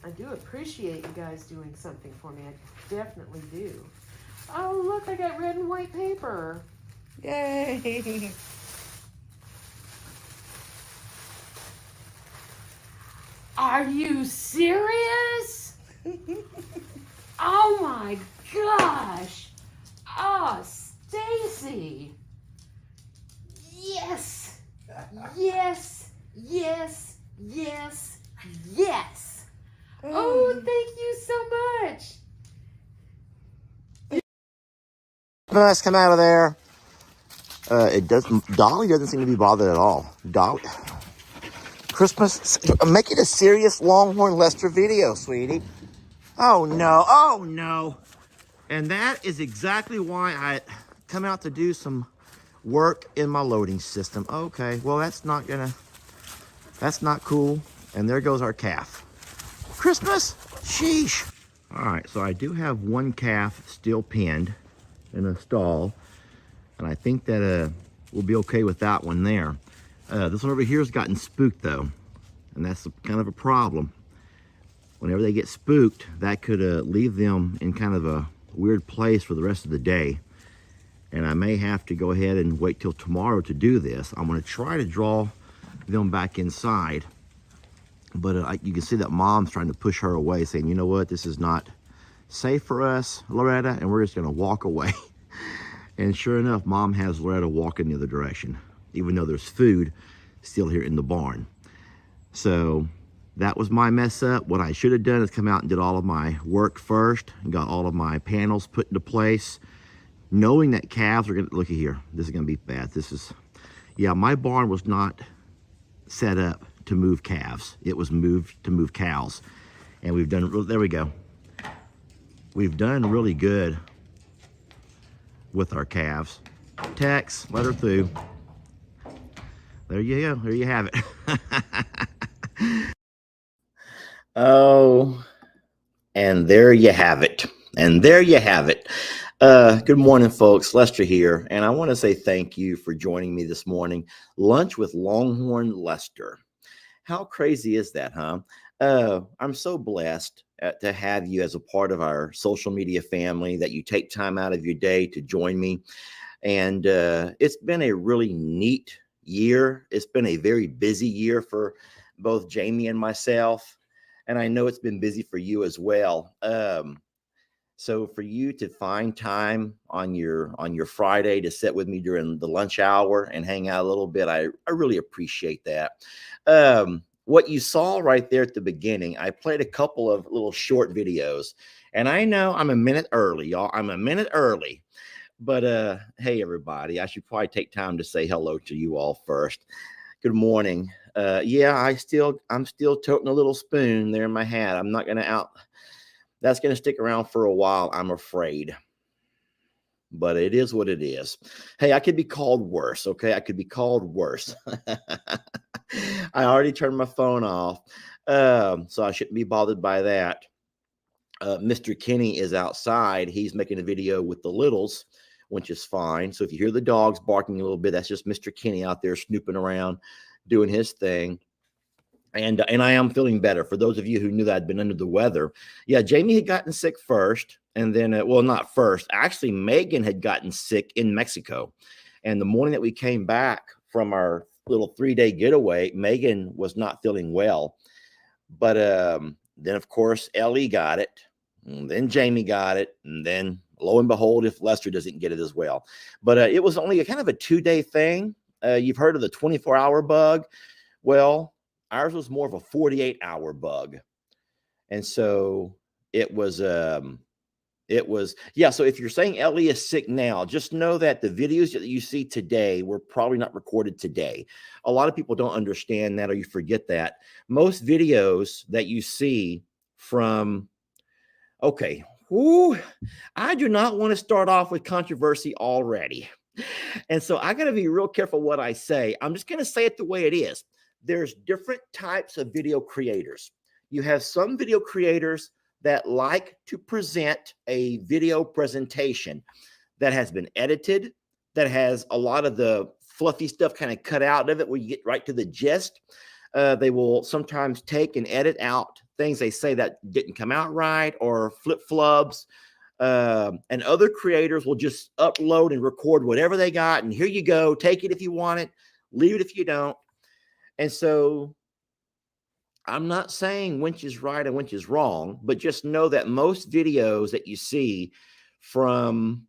I do appreciate you guys doing something for me. I definitely do. Oh, look, I got red and white paper. Yay! Are you serious? Oh my gosh. Oh, Stacy. Yes. Yes. Yes. Yes. Yes. Oh, thank you so much. Let's come out of there. It doesn't. Dolly doesn't seem to be bothered at all. Dolly, Christmas. Make it a serious Longhorn Lester video, sweetie. Oh no! Oh no! And that is exactly why I come out to do some work in my loading system. Okay, well that's not cool. And there goes our calf. Christmas? Sheesh. All right, so I do have one calf still pinned in a stall, and I think that we'll be okay with that one there. This one over here has gotten spooked though, and that's kind of a problem. Whenever they get spooked, that could leave them in kind of a weird place for the rest of the day. And I may have to go ahead and wait till tomorrow to do this. I'm gonna try to draw them back inside, but you can see that Mom's trying to push her away, saying, you know what, this is not safe for us, Loretta, and we're just gonna walk away. And sure enough, Mom has Loretta walking the other direction, even though there's food still here in the barn. So that was my mess up. What I should have done is come out and did all of my work first and got all of my panels put into place, knowing that calves are gonna, look at here, this is gonna be bad. This is, yeah, my barn was not set up to move calves. It was moved to move cows. And we've done, there we go. We've done really good with our calves. Tex, let her through. There you go, there you have it. Oh, and there you have it. And there you have it. Good morning, folks. Lester here, and I want to say thank you for joining me this morning. Lunch with Longhorn Lester. How crazy is that, huh? I'm so blessed to have you as a part of our social media family, that you take time out of your day to join me. And it's been a really neat year. It's been a very busy year for both Jamie and myself. And I know it's been busy for you as well. So for you to find time on your Friday to sit with me during the lunch hour and hang out a little bit, I really appreciate that. What you saw right there at the beginning, I played a couple of little short videos, and I know I'm a minute early, y'all. I'm a minute early. But hey everybody, I should probably take time to say hello to you all first. Good morning. Yeah, I'm still toting a little spoon there in my hat. I'm not gonna that's gonna stick around for a while, I'm afraid. But it is what it is. Hey, I could be called worse, okay? I could be called worse. I already turned my phone off, so I shouldn't be bothered by that. Mr. Kenny is outside. He's making a video with the littles, which is fine. So if you hear the dogs barking a little bit, that's just Mr. Kenny out there snooping around, doing his thing. And I am feeling better. For those of you who knew that I'd been under the weather, yeah, Jamie had gotten sick first, and then well, not first. Actually, Megan had gotten sick in Mexico, and the morning that we came back from our little 3-day getaway, Megan was not feeling well. But then, of course, Ellie got it, and then Jamie got it, and then lo and behold, if Lester doesn't get it as well. But it was only a kind of a 2-day thing. You've heard of the 24-hour bug. Well, ours was more of a 48-hour bug. And so it was, yeah. So if you're saying Ellie is sick now, just know that the videos that you see today were probably not recorded today. A lot of people don't understand that, or you forget that. Most videos that you see from, okay, whoo, I do not want to start off with controversy already. And so I got to be real careful what I say. I'm just going to say it the way it is. There's different types of video creators. You have some video creators that like to present a video presentation that has been edited, that has a lot of the fluffy stuff kind of cut out of it, where you get right to the gist. They will sometimes take and edit out things they say that didn't come out right or flip-flops. And other creators will just upload and record whatever they got. And here you go. Take it if you want it. Leave it if you don't. And so I'm not saying which is right and which is wrong, but just know that most videos that you see from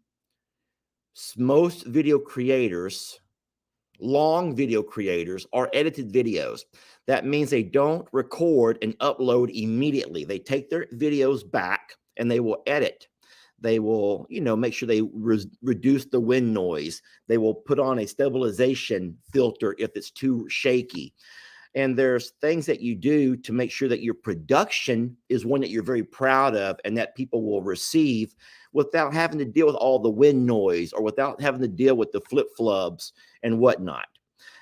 most video creators, long video creators, are edited videos. That means they don't record and upload immediately. They take their videos back and they will edit. They will, make sure they reduce the wind noise. They will put on a stabilization filter if it's too shaky. And there's things that you do to make sure that your production is one that you're very proud of and that people will receive without having to deal with all the wind noise or without having to deal with the flip-flops and whatnot.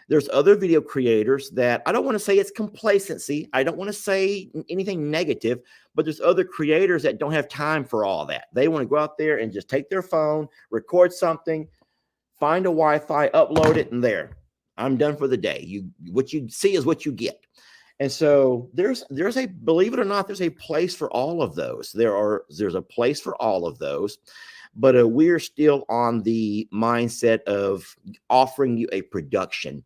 There's other video creators that I don't want to say it's complacency. I don't want to say anything negative, but there's other creators that don't have time for all that. They want to go out there and just take their phone, record something, find a Wi-Fi, upload it, and there. I'm done for the day. What you see is what you get. And so there's a, believe it or not, there's a place for all of those. There's a place for all of those, but we're still on the mindset of offering you a production.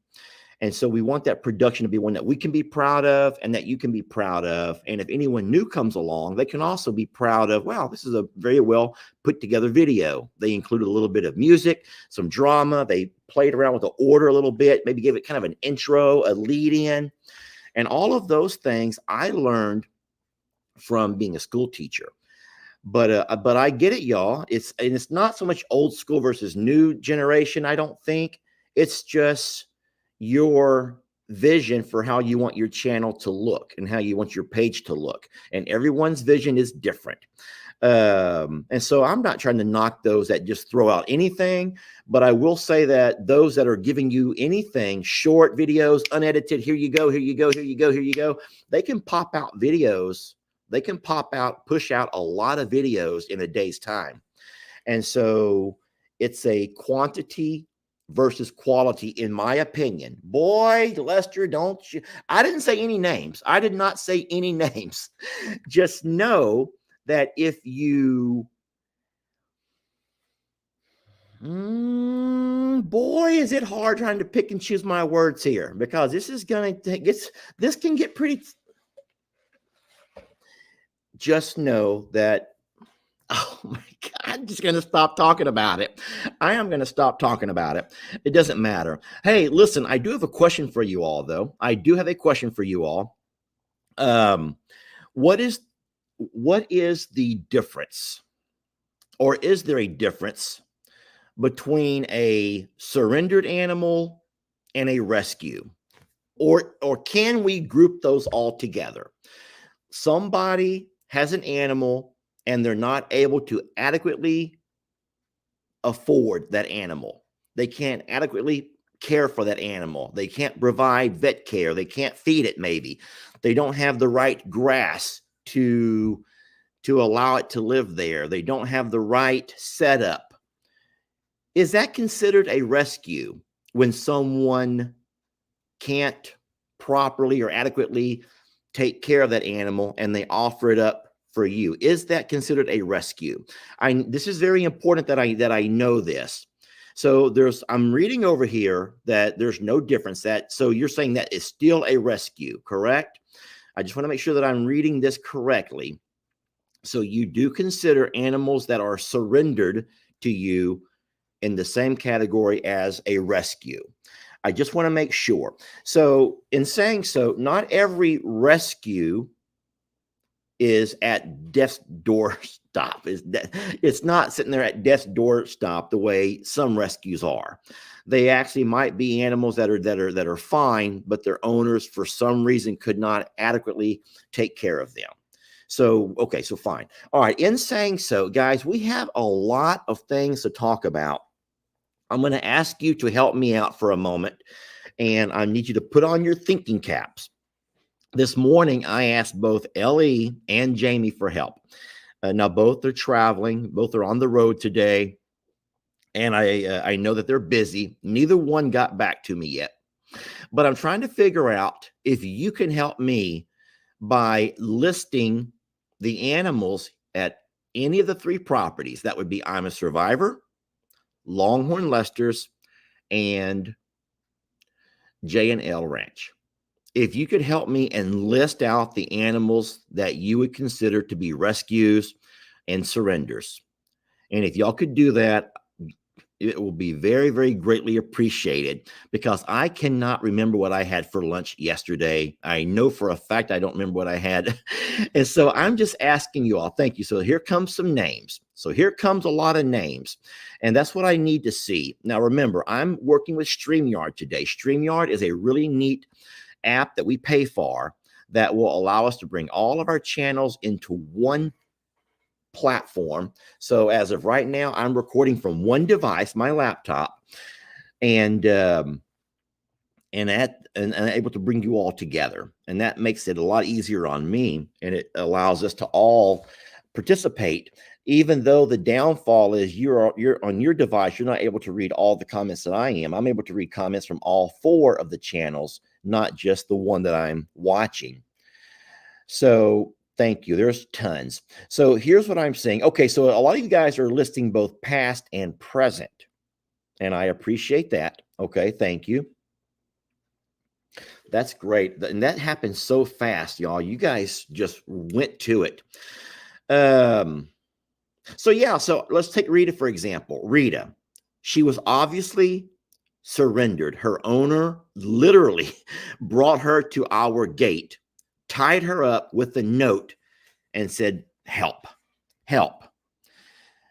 And so we want that production to be one that we can be proud of and that you can be proud of. And if anyone new comes along, they can also be proud of, wow, this is a very well put together video. They included a little bit of music, some drama. They played around with the order a little bit, maybe gave it kind of an intro, a lead in. And all of those things I learned from being a school teacher. But I get it, y'all. It's not so much old school versus new generation, I don't think. It's just your vision for how you want your channel to look and how you want your page to look. And everyone's vision is different. And so I'm not trying to knock those that just throw out anything, but I will say that those that are giving you anything, short videos, unedited, here you go, here you go, here you go, here you go, they can pop out videos. They can push out a lot of videos in a day's time. And so it's a quantity versus quality, in my opinion. Boy, Lester, I didn't say any names. I did not say any names. Just know that if you, boy, is it hard trying to pick and choose my words here, because this can get pretty. Just know that, oh my God, I'm just going to stop talking about it. I am going to stop talking about it. It doesn't matter. Hey, listen, I do have a question for you all, though. I do have a question for you all. What is the difference, or is there a difference between a surrendered animal and a rescue? Or can we group those all together? Somebody has an animal and they're not able to adequately afford that animal. They can't adequately care for that animal. They can't provide vet care. They can't feed it, maybe. They don't have the right grass to allow it to live there. They don't have the right setup. Is that considered a rescue when someone can't properly or adequately take care of that animal and they offer it up for you? Is that considered a rescue? This is very important that I know this. So I'm reading over here that there's no difference. So you're saying that is still a rescue, correct? I just want to make sure that I'm reading this correctly. So you do consider animals that are surrendered to you in the same category as a rescue. I just want to make sure. So in saying so, not every rescue is at death's doorstop. It's not sitting there at death's doorstop the way some rescues are. They actually might be animals that are fine, but their owners for some reason could not adequately take care of them. So, okay, so fine. All right, in saying so, guys, we have a lot of things to talk about. I'm going to ask you to help me out for a moment, and I need you to put on your thinking caps. This morning, I asked both Ellie and Jamie for help. Now, both are traveling. Both are on the road today, and I know that they're busy. Neither one got back to me yet, but I'm trying to figure out if you can help me by listing the animals at any of the 3 properties. That would be I'm a Survivor, Longhorn Lester's, and J&L Ranch. If you could help me and list out the animals that you would consider to be rescues and surrenders. And if y'all could do that, it will be very, very greatly appreciated, because I cannot remember what I had for lunch yesterday. I know for a fact I don't remember what I had. And so I'm just asking you all. Thank you. So here comes some names. So here comes a lot of names. And that's what I need to see. Now, remember, I'm working with StreamYard today. StreamYard is a really neat app that we pay for that will allow us to bring all of our channels into one platform. So as of right now, I'm recording from one device, my laptop, and able to bring you all together. And that makes it a lot easier on me, and it allows us to all participate. Even though the downfall is you're on your device, you're not able to read all the comments that I am. I'm able to read comments from all 4 of the channels, not just the one that I'm watching. So thank you. There's tons. So here's what I'm saying. Okay, so a lot of you guys are listing both past and present, and I appreciate that. Okay, thank you. That's great. And that happened so fast, y'all. You guys just went to it. So yeah, so let's take Rita, for example. Rita, she was obviously surrendered. Her owner literally brought her to our gate, tied her up with a note, and said, help, help.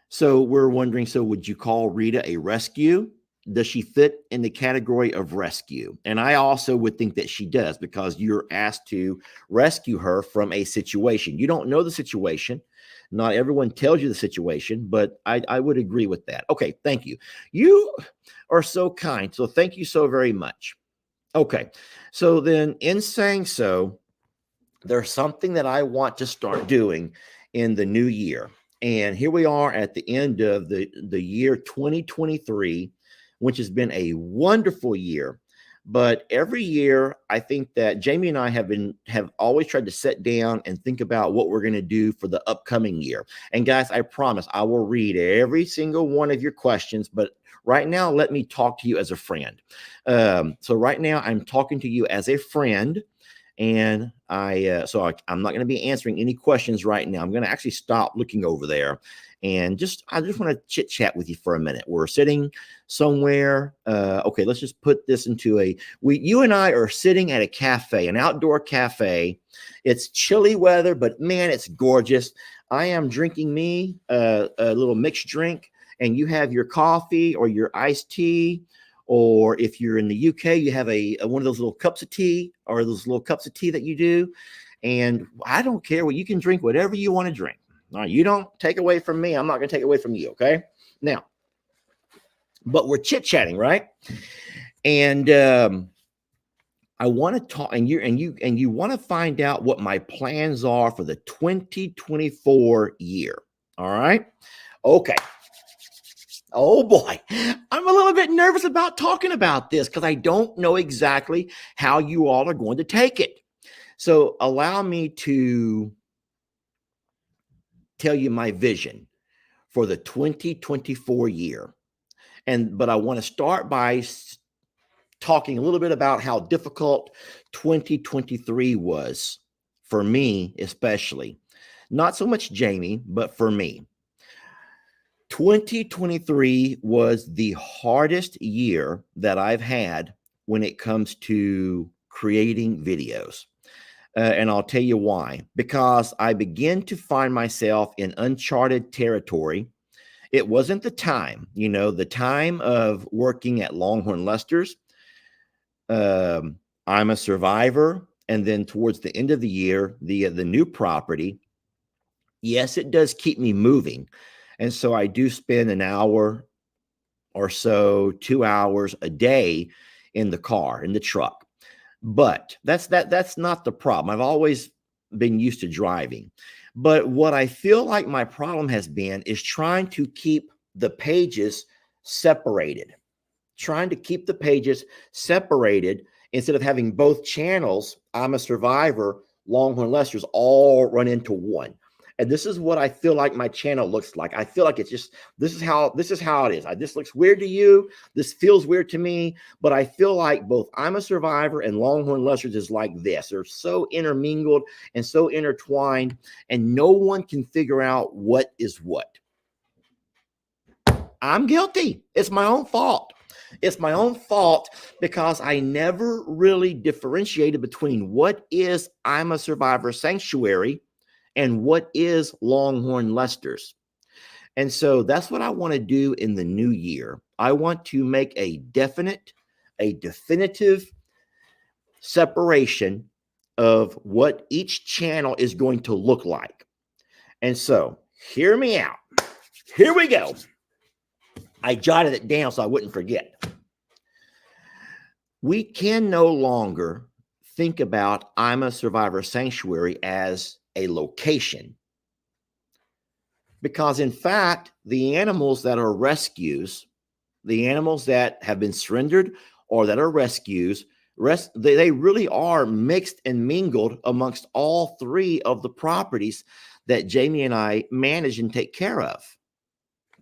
So we're wondering, so would you call Rita a rescue? Does she fit in the category of rescue? And I also would think that she does, because you're asked to rescue her from a situation. You don't know the situation. Not everyone tells you the situation, but I would agree with that. Okay, thank you. You are so kind. So thank you so very much. Okay, so then in saying so, there's something that I want to start doing in the new year. And here we are at the end of the year 2023, which has been a wonderful year. But every year, I think that Jamie and I have always tried to sit down and think about what we're going to do for the upcoming year. And guys, I promise I will read every single one of your questions. But right now, let me talk to you as a friend. So right now, I'm talking to you as a friend. And I'm not going to be answering any questions right now. I'm going to actually stop looking over there, and I just want to chit chat with you for a minute. We're sitting somewhere. Okay, let's just put this into you and I are sitting at a cafe, an outdoor cafe. It's chilly weather, but man, it's gorgeous. I am drinking me a little mixed drink, and you have your coffee or your iced tea. Or if you're in the UK, you have one of those little cups of tea, or those little cups of tea that you do. And I don't care what you can drink, whatever you want to drink. All right, you don't take away from me. I'm not going to take away from you. Okay. Now, but we're chit chatting, right? And I want to talk, and you want to find out what my plans are for the 2024 year. All right. Okay. Oh boy, I'm a little bit nervous about talking about this, because I don't know exactly how you all are going to take it. So allow me to tell you my vision for the 2024 year. But I want to start by talking a little bit about how difficult 2023 was for me, especially. Not so much Jamie, but for me. 2023 was the hardest year that I've had when it comes to creating videos. And I'll tell you why. Because I began to find myself in uncharted territory. It wasn't the time, the time of working at Longhorn Lester's. I'm a Survivor. And then towards the end of the year, the new property. Yes, it does keep me moving. And so I do spend an hour or so, 2 hours a day in the car, in the truck. But that's not the problem. I've always been used to driving. But what I feel like my problem has been is trying to keep the pages separated. Trying to keep the pages separated instead of having both channels, I'm a Survivor, Longhorn Leicesters all run into one. And this is what I feel like my channel looks like. I feel like it's just this is how it is. This looks weird to you. This feels weird to me, but I feel like both I'm a Survivor and Longhorn Leicesters is like this. They're so intermingled and so intertwined, and no one can figure out what is what. I'm guilty. It's my own fault. It's my own fault because I never really differentiated between what is I'm a Survivor Sanctuary and what is Longhorn Leicesters. And so that's what I want to do in the new year. I want to make a definitive separation of what each channel is going to look like. And so hear me out. Here we go. I jotted it down so I wouldn't forget. We can no longer think about I'm a Survivor Sanctuary as a location, because in fact, the animals that are rescues, the animals that have been surrendered or that are rescues, they really are mixed and mingled amongst all three of the properties that Jamie and I manage and take care of.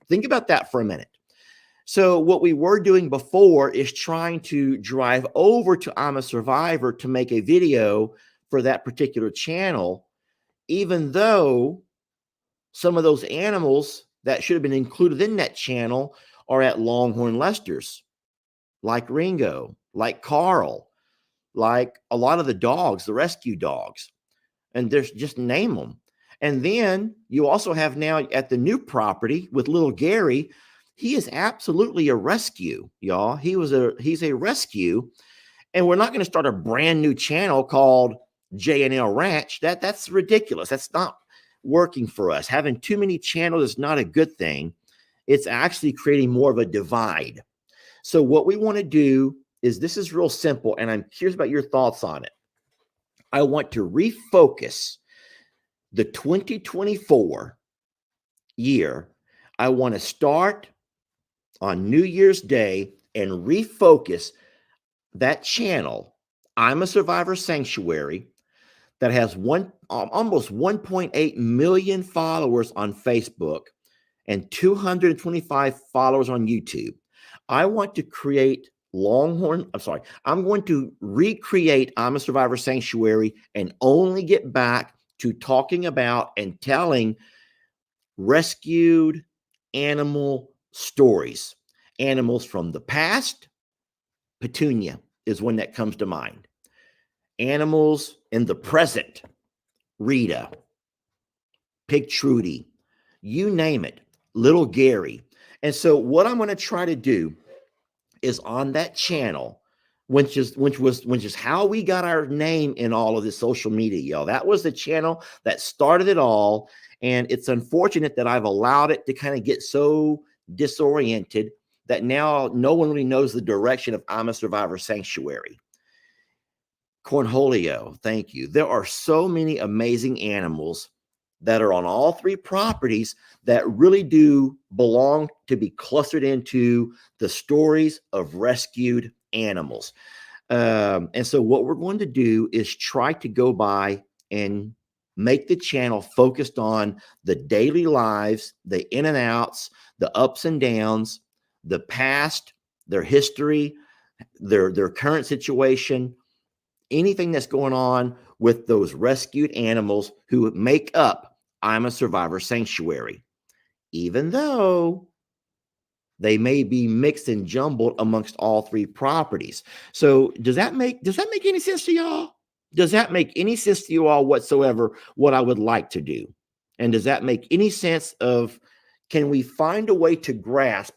Think about that for a minute. So what we were doing before is trying to drive over to I'm a Survivor to make a video for that particular channel, even though some of those animals that should have been included in that channel are at Longhorn Leicesters, like Ringo, like Carl, like a lot of the dogs, the rescue dogs, and there's just name them. And then you also have now at the new property with little Gary, he is absolutely a rescue, y'all. He's a rescue, and we're not going to start a brand new channel called J&L Ranch. That's ridiculous. That's not working for us. Having too many channels is not a good thing. It's actually creating more of a divide. So what we want to do is, this is real simple, and I'm curious about your thoughts on it. I want to refocus the 2024 year. I want to start on New Year's Day and refocus that channel, I'm a Survivor Sanctuary, that has almost 1.8 million followers on Facebook and 225 followers on YouTube. I want to I'm going to recreate I'm a Survivor Sanctuary and only get back to talking about and telling rescued animal stories. Animals from the past. Petunia is one that comes to mind. Animals in the present. Rita, Pig Trudy, you name it, little Gary. And so what I'm going to try to do is on that channel, which is how we got our name in all of this social media, y'all. That was the channel that started it all. And it's unfortunate that I've allowed it to kind of get so disoriented that now no one really knows the direction of I'm a Survivor Sanctuary. Cornholio, thank you. There are so many amazing animals that are on all three properties that really do belong to be clustered into the stories of rescued animals. And so what we're going to do is try to go by and make the channel focused on the daily lives, the in and outs, the ups and downs, the past, their history, their current situation, anything that's going on with those rescued animals who make up I'm a Survivor Sanctuary, even though they may be mixed and jumbled amongst all three properties. So does that make any sense to y'all? Does that make any sense to you all whatsoever, what I would like to do? And does that make any sense of, can we find a way to grasp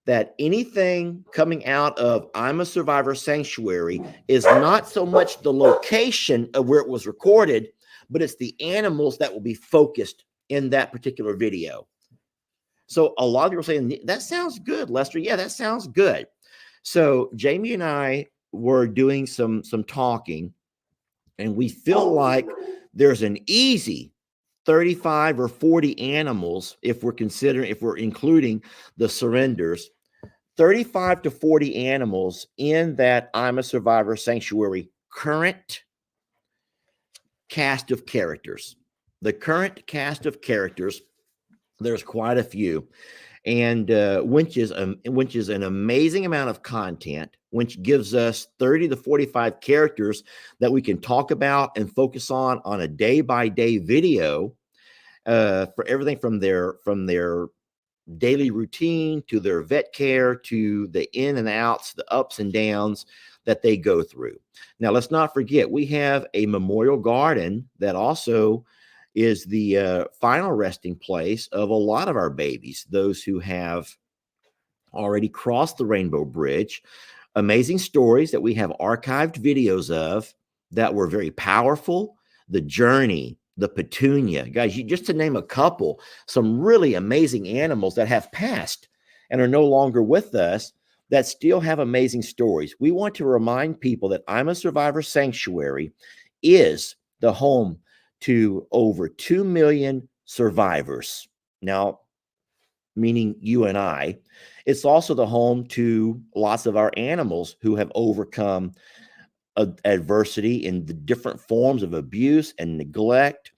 that anything coming out of I'm a Survivor Sanctuary is not so much the location of where it was recorded, but it's the animals that will be focused in that particular video. So a lot of people are saying, that sounds good, Lester. Yeah, that sounds good. So Jamie and I were doing some talking, and we feel like there's an easy 35 or 40 animals, if we're including the surrenders, 35 to 40 animals in that I'm a Survivor Sanctuary current cast of characters. The current cast of characters, there's quite a few, and which is an amazing amount of content, which gives us 30 to 45 characters that we can talk about and focus on a day-by-day video for everything from their daily routine to their vet care to the in and outs, the ups and downs that they go through. Now, let's not forget, we have a memorial garden that also is the final resting place of a lot of our babies, those who have already crossed the Rainbow Bridge. Amazing stories that we have archived videos of that were very powerful. The Journey, the Petunia, guys, just to name a couple, some really amazing animals that have passed and are no longer with us that still have amazing stories. We want to remind people that I'm a Survivor Sanctuary is the home to over 2 million survivors. Now, meaning you and I. It's also the home to lots of our animals who have overcome adversity in the different forms of abuse and neglect.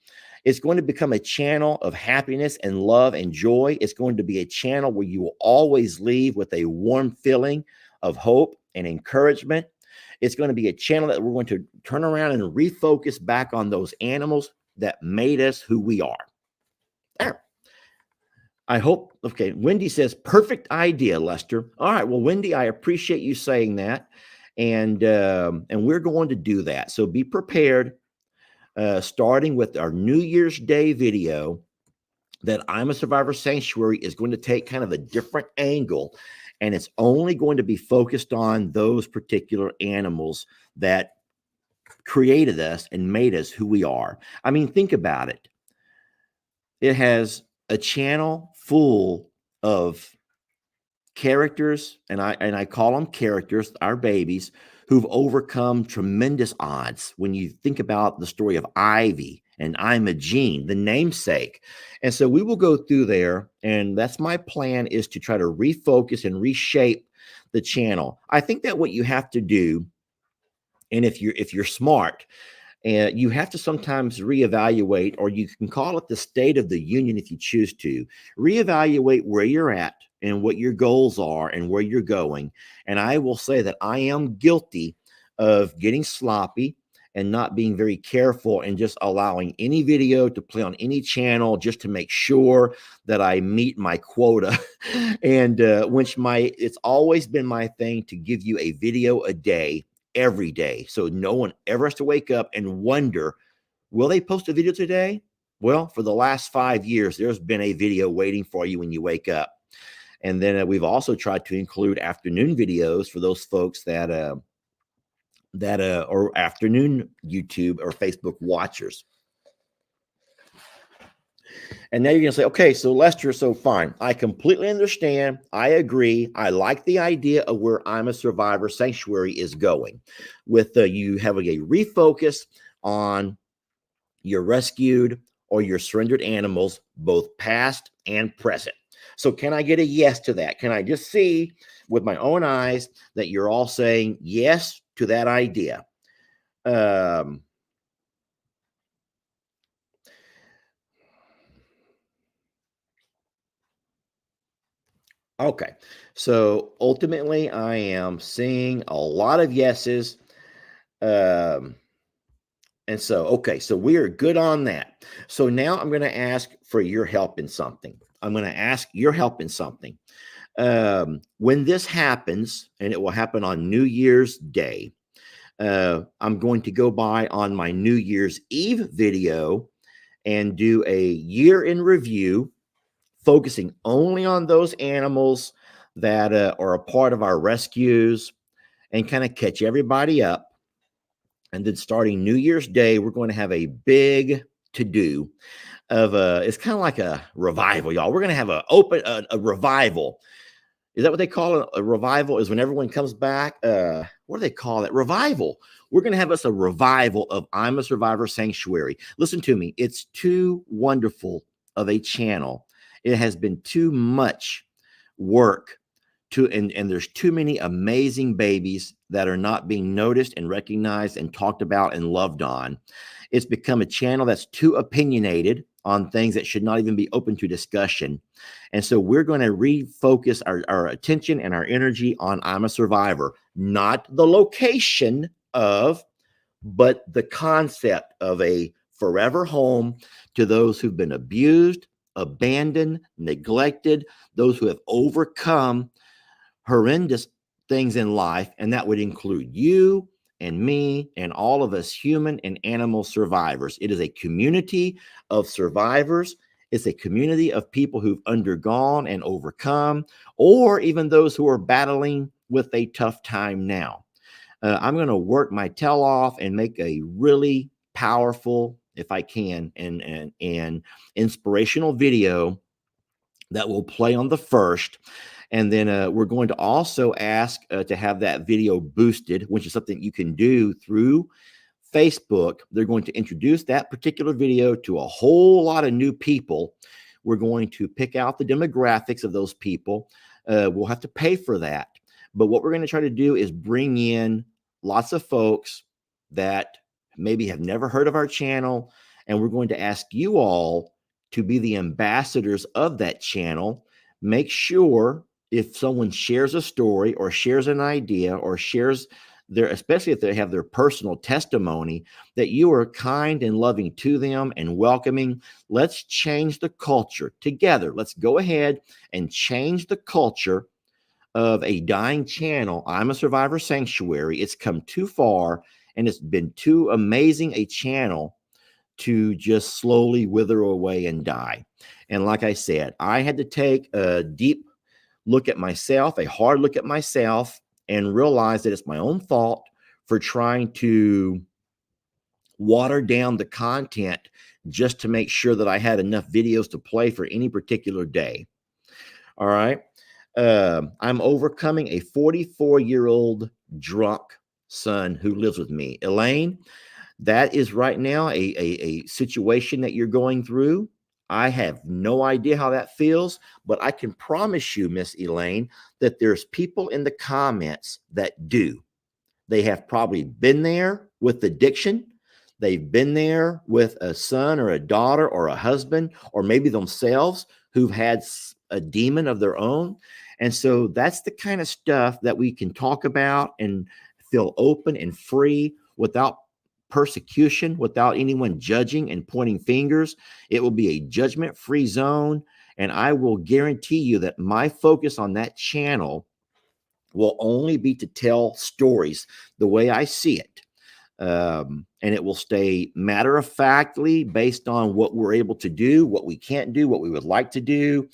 It's going to become a channel of happiness and love and joy. It's going to be a channel where you will always leave with a warm feeling of hope and encouragement. It's going to be a channel that we're going to turn around and refocus back on those animals that made us who we are. There. I hope, okay, Wendy says, perfect idea, Lester. All right, well, Wendy, I appreciate you saying that. And we're going to do that. So be prepared, starting with our New Year's Day video that I'm a Survivor Sanctuary is going to take kind of a different angle. And it's only going to be focused on those particular animals that created us and made us who we are. I mean, think about it. It has a channel full of characters, and I call them characters, our babies, who've overcome tremendous odds. When you think about the story of Ivy and Imogene, the namesake. And so we will go through there, and that's my plan, is to try to refocus and reshape the channel. I think that what you have to do, and if you're smart, and you have to sometimes reevaluate, or you can call it the state of the union if you choose to, reevaluate where you're at and what your goals are and where you're going. And I will say that I am guilty of getting sloppy and not being very careful and just allowing any video to play on any channel just to make sure that I meet my quota. And it's always been my thing to give you a video a day, every day, so no one ever has to wake up and wonder, will they post a video today? Well, for the last 5 years, there's been a video waiting for you when you wake up. And then we've also tried to include afternoon videos for those folks that are afternoon YouTube or Facebook watchers. And now you're going to say, okay, so Lester, so fine. I completely understand. I agree. I like the idea of where I'm a Survivor Sanctuary is going with you having a refocus on your rescued or your surrendered animals, both past and present. So can I get a yes to that? Can I just see with my own eyes that you're all saying yes to that idea? Okay, so ultimately, I am seeing a lot of yeses. And so, okay, so we are good on that. So now I'm going to ask for your help in something. When this happens, and it will happen on New Year's Day, I'm going to go by on my New Year's Eve video and do a year in review, focusing only on those animals that are a part of our rescues and kind of catch everybody up. And then starting New Year's Day, we're going to have a big to-do of it's kind of like a revival, y'all. We're going to have a revival. Is that what they call it? A revival is when everyone comes back. What do they call it? Revival. We're going to have us a revival of I'm a Survivor Sanctuary. Listen to me. It's too wonderful of a channel. It has been too much work and there's too many amazing babies that are not being noticed and recognized and talked about and loved on. It's become a channel that's too opinionated on things that should not even be open to discussion. And so we're going to refocus our attention and our energy on I'm a Survivor, not the location of, but the concept of a forever home to those who've been abused, abandoned, neglected, those who have overcome horrendous things in life, and that would include you and me and all of us human and animal survivors. It is a community of survivors. It's a community of people who've undergone and overcome, or even those who are battling with a tough time now. I'm going to work my tail off and make a really powerful, if I can, and inspirational video that will play on the first. And then we're going to also ask to have that video boosted, which is something you can do through Facebook. They're going to introduce that particular video to a whole lot of new people. We're going to pick out the demographics of those people. We'll have to pay for that. But what we're going to try to do is bring in lots of folks that maybe have never heard of our channel. And we're going to ask you all to be the ambassadors of that channel. Make sure if someone shares a story or shares an idea or shares their, especially if they have their personal testimony, that you are kind and loving to them and welcoming. Let's change the culture together. Let's go ahead and change the culture of a dying channel. I'm a Survivor Sanctuary. It's come too far and it's been too amazing a channel to just slowly wither away and die. And like I said, I had to take a deep look at myself, a hard look at myself, and realize that it's my own fault for trying to water down the content just to make sure that I had enough videos to play for any particular day. All right. I'm overcoming a 44-year-old drunk son who lives with me. Elaine, that is right now a situation that you're going through. I have no idea how that feels, but I can promise you, Miss Elaine, that there's people in the comments that do. They have probably been there with addiction. They've been there with a son or a daughter or a husband, or maybe themselves who've had a demon of their own. And so that's the kind of stuff that we can talk about and feel open and free without persecution, without anyone judging and pointing fingers. It will be a judgment-free zone. And I will guarantee you that my focus on that channel will only be to tell stories the way I see it. And it will stay matter-of-factly based on what we're able to do, what we can't do, what we would like to do.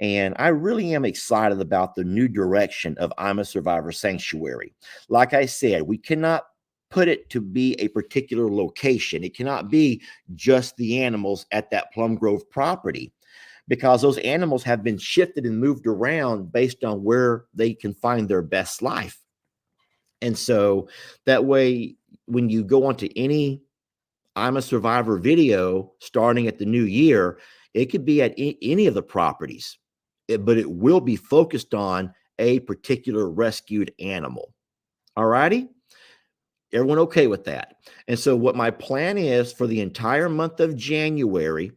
And I really am excited about the new direction of I'm a Survivor Sanctuary. Like I said, we cannot put it to be a particular location. It cannot be just the animals at that Plum Grove property, because those animals have been shifted and moved around based on where they can find their best life. And so that way, when you go onto any I'm a Survivor video starting at the new year, it could be at any of the properties, but it will be focused on a particular rescued animal. All righty? Everyone okay with that? And so what my plan is for the entire month of January,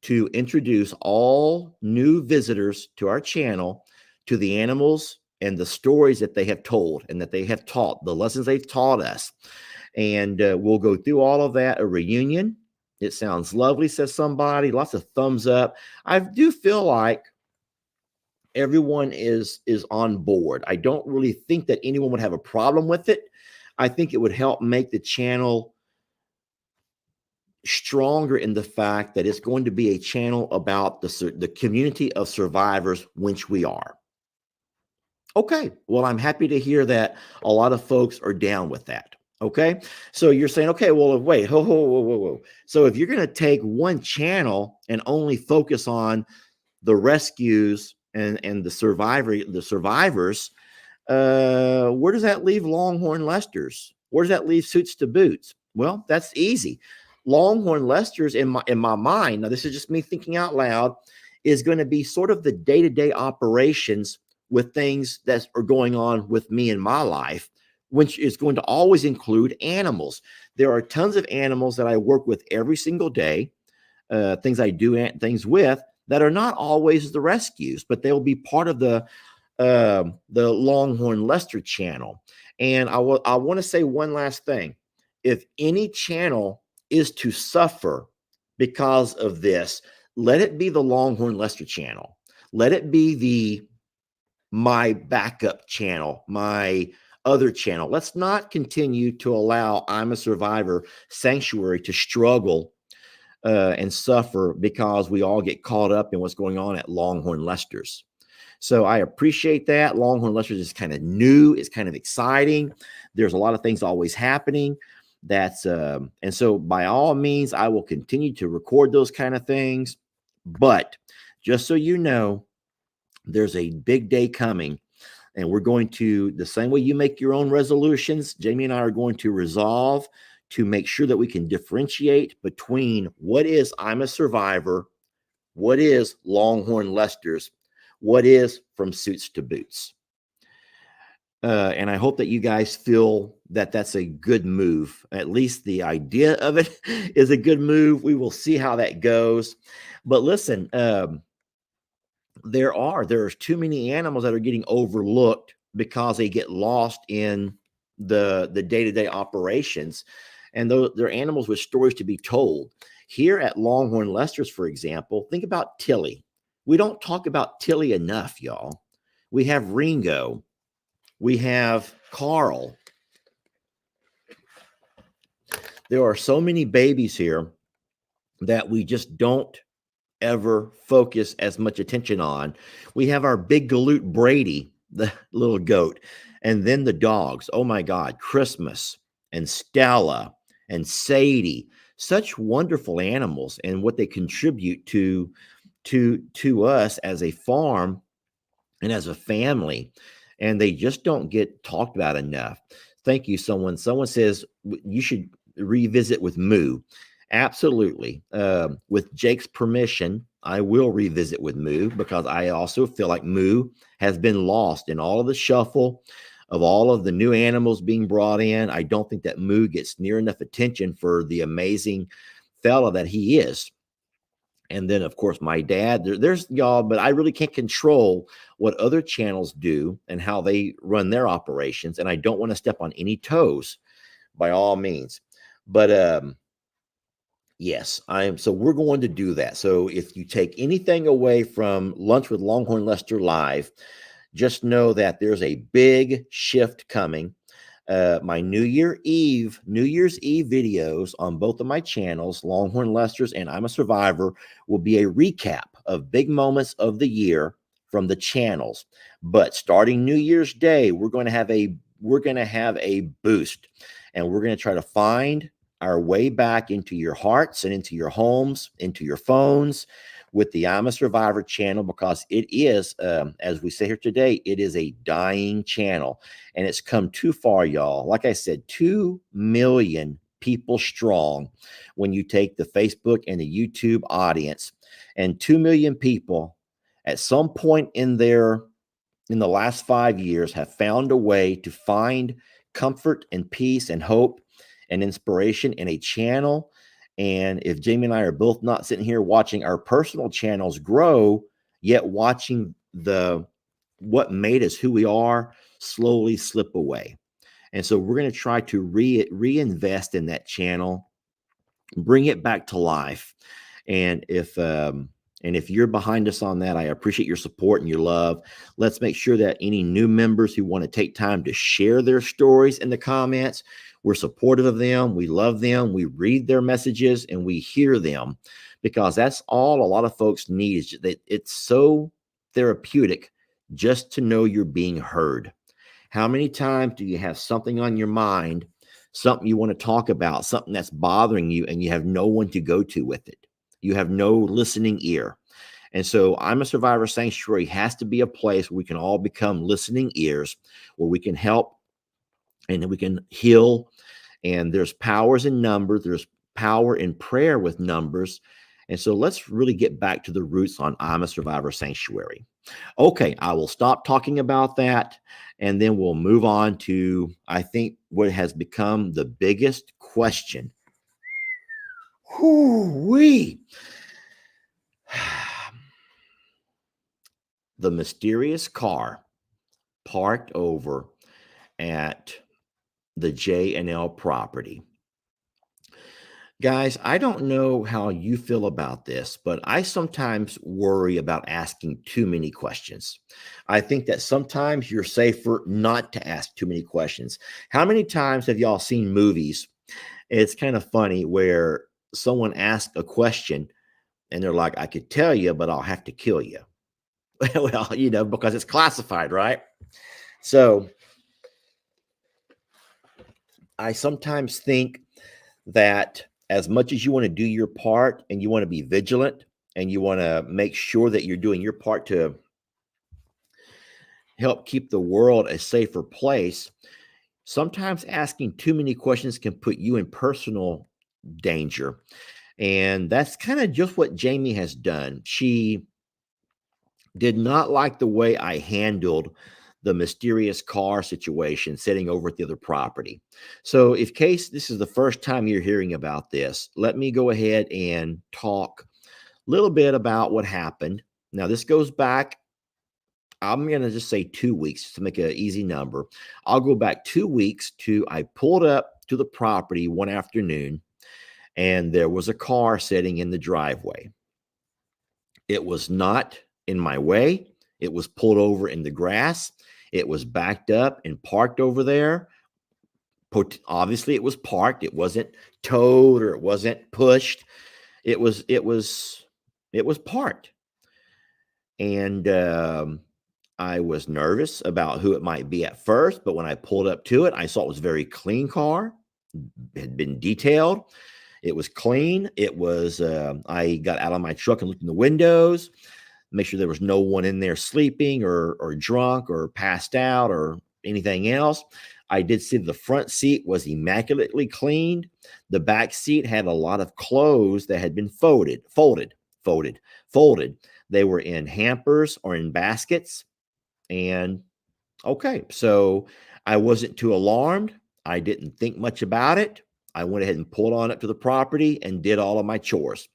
to introduce all new visitors to our channel to the animals and the stories that they have told and that they have taught, the lessons they've taught us. And we'll go through all of that, a reunion. It sounds lovely, says somebody. Lots of thumbs up. I do feel like everyone is on board. I don't really think that anyone would have a problem with it. I think it would help make the channel stronger in the fact that it's going to be a channel about the community of survivors, which we are. Okay, well, I'm happy to hear that a lot of folks are down with that. Okay, so you're saying, okay, well, wait, whoa. So if you're going to take one channel and only focus on the rescues and the survivors, where does that leave Longhorn Lester's? Where does that leave Suits to Boots? Well, that's easy. Longhorn Lester's in my mind, now this is just me thinking out loud, is going to be sort of the day-to-day operations with things that are going on with me in my life, which is going to always include animals. There are tons of animals that I work with every single day, things I do things with that are not always the rescues, but they'll be part of the Longhorn Lester channel. And I want to say one last thing. If any channel is to suffer because of this, let it be the Longhorn Lester channel. Let it be my backup channel, my other channel. Let's not continue to allow I'm a Survivor Sanctuary to struggle and suffer because we all get caught up in what's going on at Longhorn Lester's. So I appreciate that. Longhorn Lester's is kind of new. It's kind of exciting. There's a lot of things always happening. And so by all means, I will continue to record those kind of things. But just so you know, there's a big day coming, and we're going to, the same way you make your own resolutions, Jamie and I are going to resolve to make sure that we can differentiate between what is I'm a Survivor, what is Longhorn Lester's, what is From Suits to Boots. And I hope that you guys feel that that's a good move. At least the idea of it is a good move. We will see how that goes. But listen, there's too many animals that are getting overlooked because they get lost in the day-to-day operations, and they're animals with stories to be told. Here at Longhorn Lester's, for example, think about Tilly. We don't talk about Tilly enough, y'all. We have Ringo, we have Carl. There are so many babies here that we just don't ever focus as much attention on. We have our big galoot Brady, the little goat, and then the dogs. Oh my God, Christmas and Stella and Sadie, such wonderful animals, and what they contribute to us as a farm and as a family. And they just don't get talked about enough. Thank you, someone. Someone says you should revisit with Moo. Absolutely. With Jake's permission, I will revisit with Moo, because I also feel like Moo has been lost in all of the shuffle of all of the new animals being brought in. I don't think that Moo gets near enough attention for the amazing fella that he is. And then, of course, my dad, there's y'all, but I really can't control what other channels do and how they run their operations. And I don't want to step on any toes by all means. But yes, so we're going to do that. So if you take anything away from Lunch with Longhorn Lester Live, just know that there's a big shift coming. My New Year's Eve videos on both of my channels, Longhorn Lester's and I'm a Survivor, will be a recap of big moments of the year from the channels. But starting New Year's Day, we're going to have a boost, and we're going to try to find our way back into your hearts and into your homes, into your phones, with the I'm a Survivor channel, because it is, as we say here today, it is a dying channel, and it's come too far, y'all. Like I said, 2 million people strong when you take the Facebook and the YouTube audience, and 2 million people at some point in the last 5 years have found a way to find comfort and peace and hope and inspiration in a channel. And if Jamie and I are both not sitting here watching our personal channels grow, yet watching what made us who we are slowly slip away. And so we're going to try to reinvest in that channel, bring it back to life. And if you're behind us on that, I appreciate your support and your love. Let's make sure that any new members who want to take time to share their stories in the comments, we're supportive of them. We love them. We read their messages and we hear them, because that's all a lot of folks need. Is that it's so therapeutic just to know you're being heard. How many times do you have something on your mind, something you want to talk about, something that's bothering you, and you have no one to go to with it? You have no listening ear. And so I'm a Survivor Sanctuary has to be a place where we can all become listening ears, where we can help and we can heal. And there's powers in numbers. There's power in prayer with numbers. And so let's really get back to the roots on I'm a Survivor Sanctuary. Okay, I will stop talking about that, and then we'll move on to, I think, what has become the biggest question. Whoo-wee. The mysterious car parked over at the J&L property. Guys, I don't know how you feel about this, but I sometimes worry about asking too many questions. I think that sometimes you're safer not to ask too many questions. How many times have y'all seen movies? It's kind of funny where someone asks a question and they're like, I could tell you, but I'll have to kill you. Well, because it's classified, right? So I sometimes think that as much as you want to do your part and you want to be vigilant and you want to make sure that you're doing your part to help keep the world a safer place, sometimes asking too many questions can put you in personal danger. And that's kind of just what Jamie has done. She did not like the way I handled the mysterious car situation sitting over at the other property. So, if case this is the first time you're hearing about this, let me go ahead and talk a little bit about what happened. Now, this goes back, I'm going to just say 2 weeks to make an easy number. I'll go back 2 weeks to I pulled up to the property one afternoon and there was a car sitting in the driveway. It was not in my way. It was pulled over in the grass. It was backed up and parked over there. Obviously, it was parked. It wasn't towed or it wasn't pushed. It was parked. And I was nervous about who it might be at first, but when I pulled up to it, I saw it was a very clean car. It had been detailed. It was clean. It was, I got out of my truck and looked in the windows, make sure there was no one in there sleeping or drunk or passed out or anything else. I did see the front seat was immaculately cleaned. The back seat had a lot of clothes that had been folded. They were in hampers or in baskets. And okay, so I wasn't too alarmed. I didn't think much about it. I went ahead and pulled on up to the property and did all of my chores.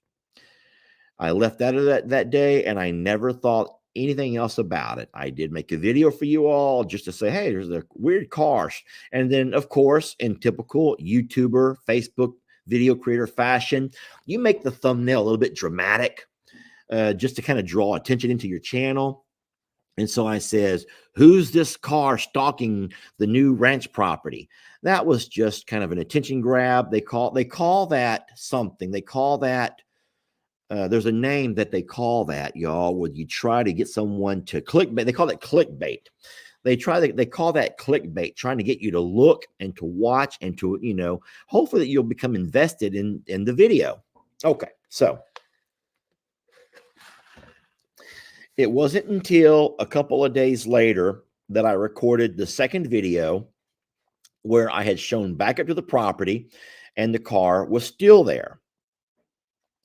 I left out of that day and I never thought anything else about it. I did make a video for you all just to say, hey, there's a weird car. And then, of course, in typical YouTuber, Facebook video creator fashion, you make the thumbnail a little bit dramatic just to kind of draw attention into your channel. And so I says, who's this car stalking the new ranch property? That was just kind of an attention grab. They call that something. They call that there's a name that they call that, y'all, when you try to get someone to clickbait. They call it clickbait. They call that clickbait, trying to get you to look and to watch and to, hopefully that you'll become invested in the video. Okay, so it wasn't until a couple of days later that I recorded the second video where I had shown back up to the property and the car was still there.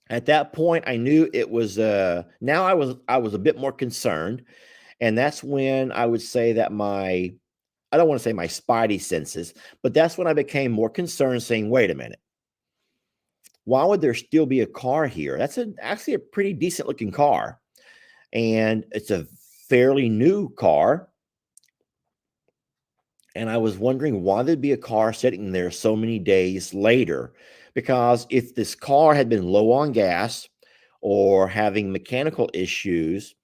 At that point, I knew it was, now I was a bit more concerned. And that's when I would say that I don't want to say my spidey senses, but that's when I became more concerned saying, wait a minute, why would there still be a car here? That's actually a pretty decent looking car. And it's a fairly new car. And I was wondering why there'd be a car sitting there so many days later. Because if this car had been low on gas or having mechanical issues,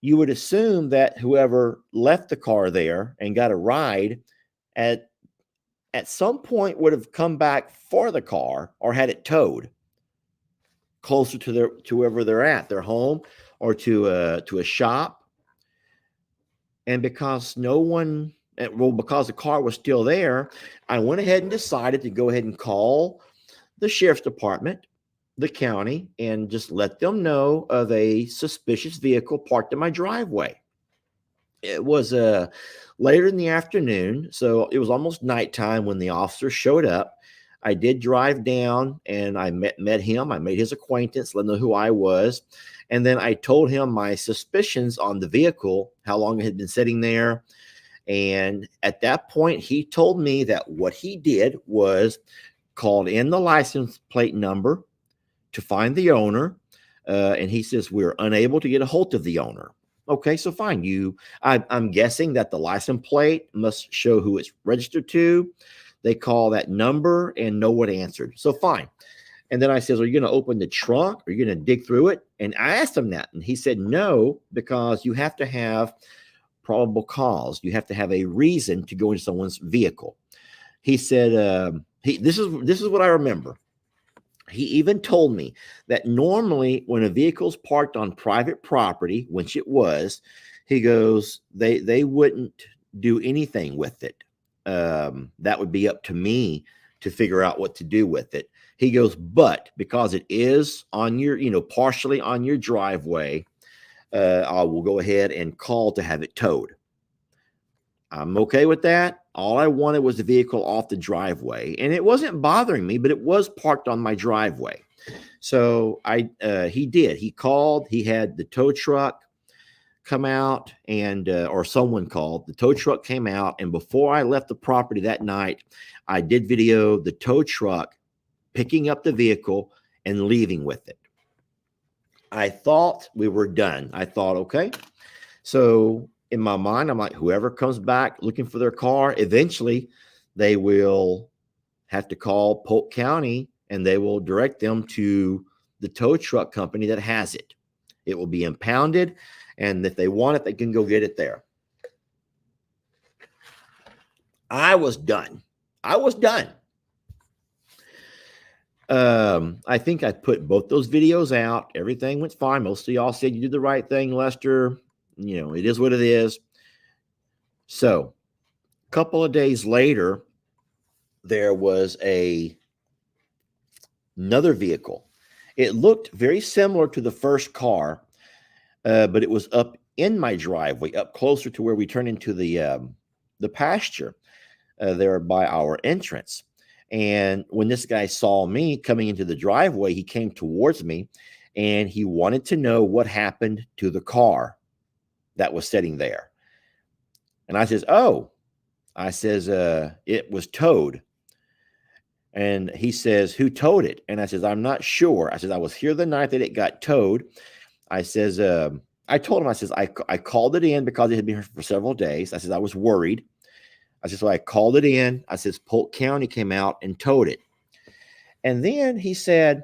you would assume that whoever left the car there and got a ride at some point would have come back for the car or had it towed closer to wherever they're at, their home or to a shop. And because because the car was still there, I went ahead and decided to go ahead and call the sheriff's department, the county, and just let them know of a suspicious vehicle parked in my driveway. It was later in the afternoon, so it was almost nighttime when the officer showed up. I did drive down and I met him. I made his acquaintance, let him know who I was. And then I told him my suspicions on the vehicle, how long it had been sitting there. And at that point, he told me that what he did was called in the license plate number to find the owner. And he says, we're unable to get a hold of the owner. Okay, so fine. I'm guessing that the license plate must show who it's registered to. They call that number and no one answered. So fine. And then I says, are you going to open the trunk? Are you going to dig through it? And I asked him that. And he said, no, because you have to have probable cause. You have to have a reason to go into someone's vehicle. He said, this is what I remember. He even told me that normally when a vehicle's parked on private property, which it was, he goes, they wouldn't do anything with it. That would be up to me to figure out what to do with it. He goes, but because it is on your, partially on your driveway, I will go ahead and call to have it towed. I'm okay with that. All I wanted was the vehicle off the driveway, and it wasn't bothering me, but it was parked on my driveway. So he did. He called. He had the tow truck come out, and or someone called. The tow truck came out, and before I left the property that night, I did video the tow truck picking up the vehicle and leaving with it. I thought we were done. I thought, okay. So in my mind, I'm like, whoever comes back looking for their car, eventually they will have to call Polk County and they will direct them to the tow truck company that has it. It will be impounded. And if they want it, they can go get it there. I was done. I think I put both those videos out. Everything went fine. Most of y'all said you did the right thing, Lester. It is what it is. So a couple of days later, there was another vehicle. It looked very similar to the first car, but it was up in my driveway, up closer to where we turn into the pasture there by our entrance. And when this guy saw me coming into the driveway, he came towards me and he wanted to know what happened to the car that was sitting there. And I says, it was towed. And he says, who towed it? And I says, I'm not sure. I says, I was here the night that it got towed. I says, I told him, I says, I called it in because it had been here for several days. I says, I was worried. I said, so I called it in. I says, Polk County came out and towed it. And then he said,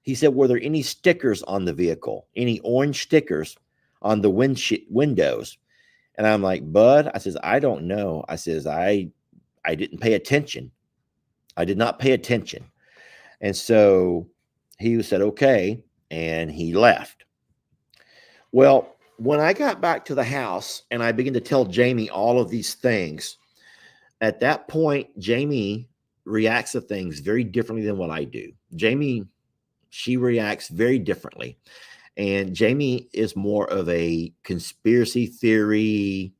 were there any stickers on the vehicle? Any orange stickers on the windows? And I'm like, Bud, I says, I don't know. I says, I didn't pay attention. I did not pay attention. And so he said, okay. And he left. Well, when I got back to the house and I began to tell Jamie all of these things, at that point, Jamie reacts to things very differently than what I do. Jamie, she reacts very differently. And Jamie is more of a conspiracy theory.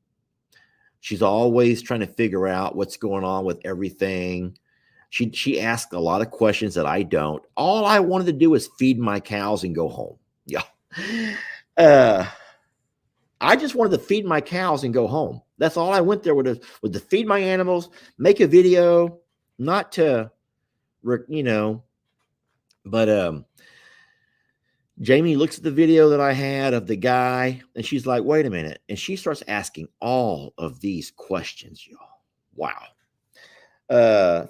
She's always trying to figure out what's going on with everything. She asks a lot of questions that I don't. All I wanted to do was feed my cows and go home. Yeah. I just wanted to feed my cows and go home. That's all I went there with to feed my animals, make a video, not to, but Jamie looks at the video that I had of the guy and she's like, wait a minute. And she starts asking all of these questions, y'all. Wow.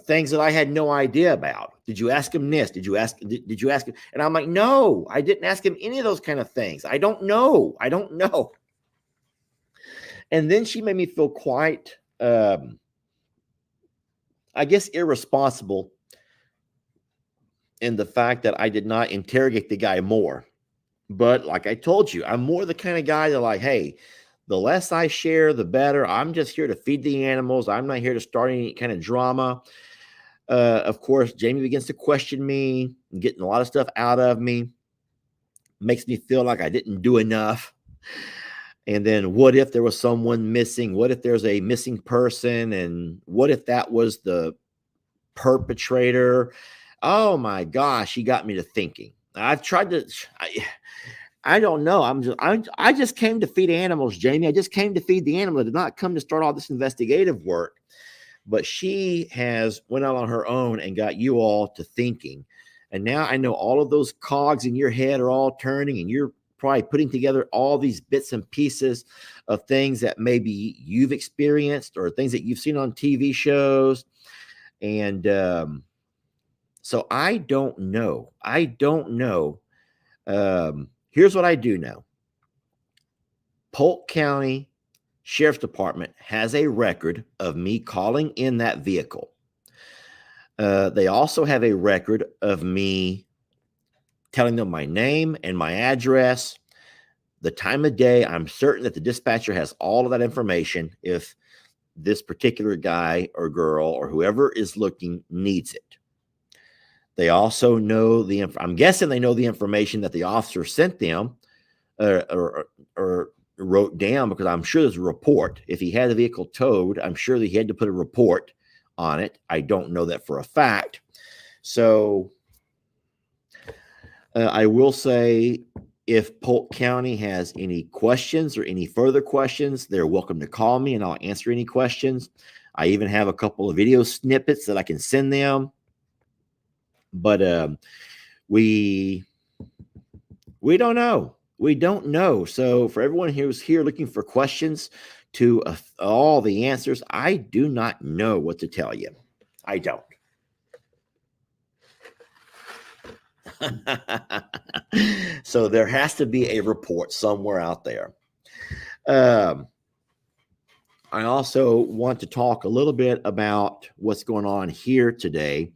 Things that I had no idea about. Did you ask him this? Did you ask him? And I'm like, no, I didn't ask him any of those kind of things. I don't know. And then she made me feel quite, I guess, irresponsible in the fact that I did not interrogate the guy more. But like I told you, I'm more the kind of guy that like, hey, the less I share, the better. I'm just here to feed the animals. I'm not here to start any kind of drama. Of course, Jamie begins to question me, getting a lot of stuff out of me. Makes me feel like I didn't do enough. And then what if there was someone missing? What if there's a missing person? And what if that was the perpetrator. Oh my gosh, he got me to thinking. I've tried to. I don't know. I just came to feed animals, Jamie. I just came to feed the animal. I did not come to start all this investigative work. But she has went out on her own and got you all to thinking. And now I know all of those cogs in your head are all turning, and you're probably putting together all these bits and pieces of things that maybe you've experienced or things that you've seen on TV shows. And so I don't know. I don't know. Here's what I do know. Polk County Sheriff's Department has a record of me calling in that vehicle. They also have a record of me telling them my name and my address, the time of day. I'm certain that the dispatcher has all of that information if this particular guy or girl or whoever is looking needs it. They also know I'm guessing they know the information that the officer sent them or wrote down, because I'm sure there's a report. If he had the vehicle towed, I'm sure that he had to put a report on it. I don't know that for a fact. So I will say, if Polk County has any questions or any further questions, they're welcome to call me and I'll answer any questions. I even have a couple of video snippets that I can send them. But we don't know. We don't know. So for everyone who's here looking for questions to all the answers, I do not know what to tell you. I don't. So there has to be a report somewhere out there. I also want to talk a little bit about what's going on here today.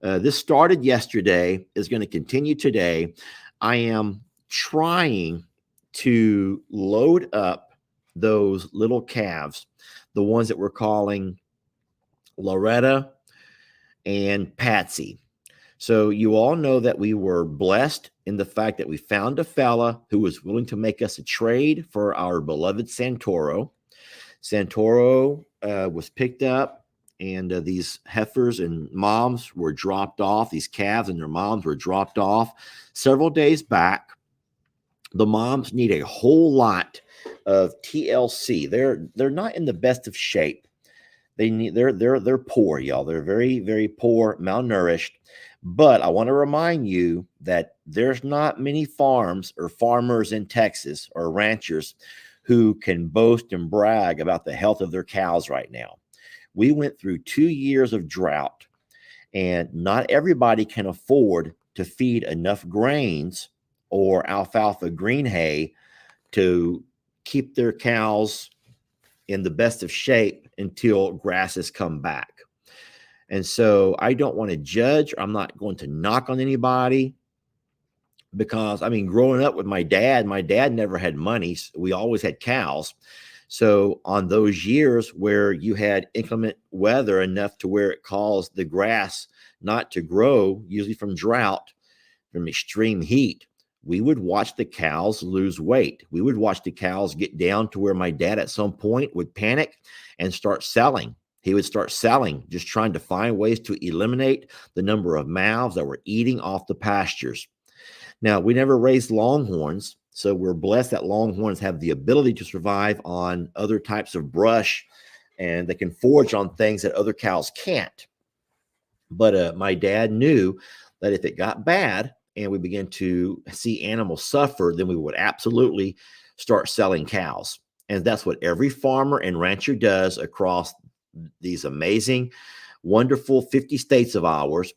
This started yesterday, is going to continue today. I am trying to load up those little calves, the ones that we're calling Loretta and Patsy. So you all know that we were blessed in the fact that we found a fella who was willing to make us a trade for our beloved Santoro. Santoro was picked up, and these heifers and moms were dropped off. These calves and their moms were dropped off several days back. The moms need a whole lot of TLC. They're not in the best of shape. They're poor, y'all. They're very, very poor, malnourished. But I want to remind you that there's not many farms or farmers in Texas or ranchers who can boast and brag about the health of their cows right now. We went through 2 years of drought, and not everybody can afford to feed enough grains or alfalfa green hay to keep their cows in the best of shape until grasses come back. And so I don't want to judge. I'm not going to knock on anybody, because I mean, growing up with my dad never had money. We always had cows. So on those years where you had inclement weather enough to where it caused the grass not to grow, usually from drought, from extreme heat, we would watch the cows lose weight. We would watch the cows get down to where my dad at some point would panic and start selling. He would start selling, just trying to find ways to eliminate the number of mouths that were eating off the pastures. Now, we never raised longhorns, so we're blessed that longhorns have the ability to survive on other types of brush, and they can forage on things that other cows can't. But my dad knew that if it got bad and we began to see animals suffer, then we would absolutely start selling cows. And that's what every farmer and rancher does across these amazing, wonderful 50 states of ours.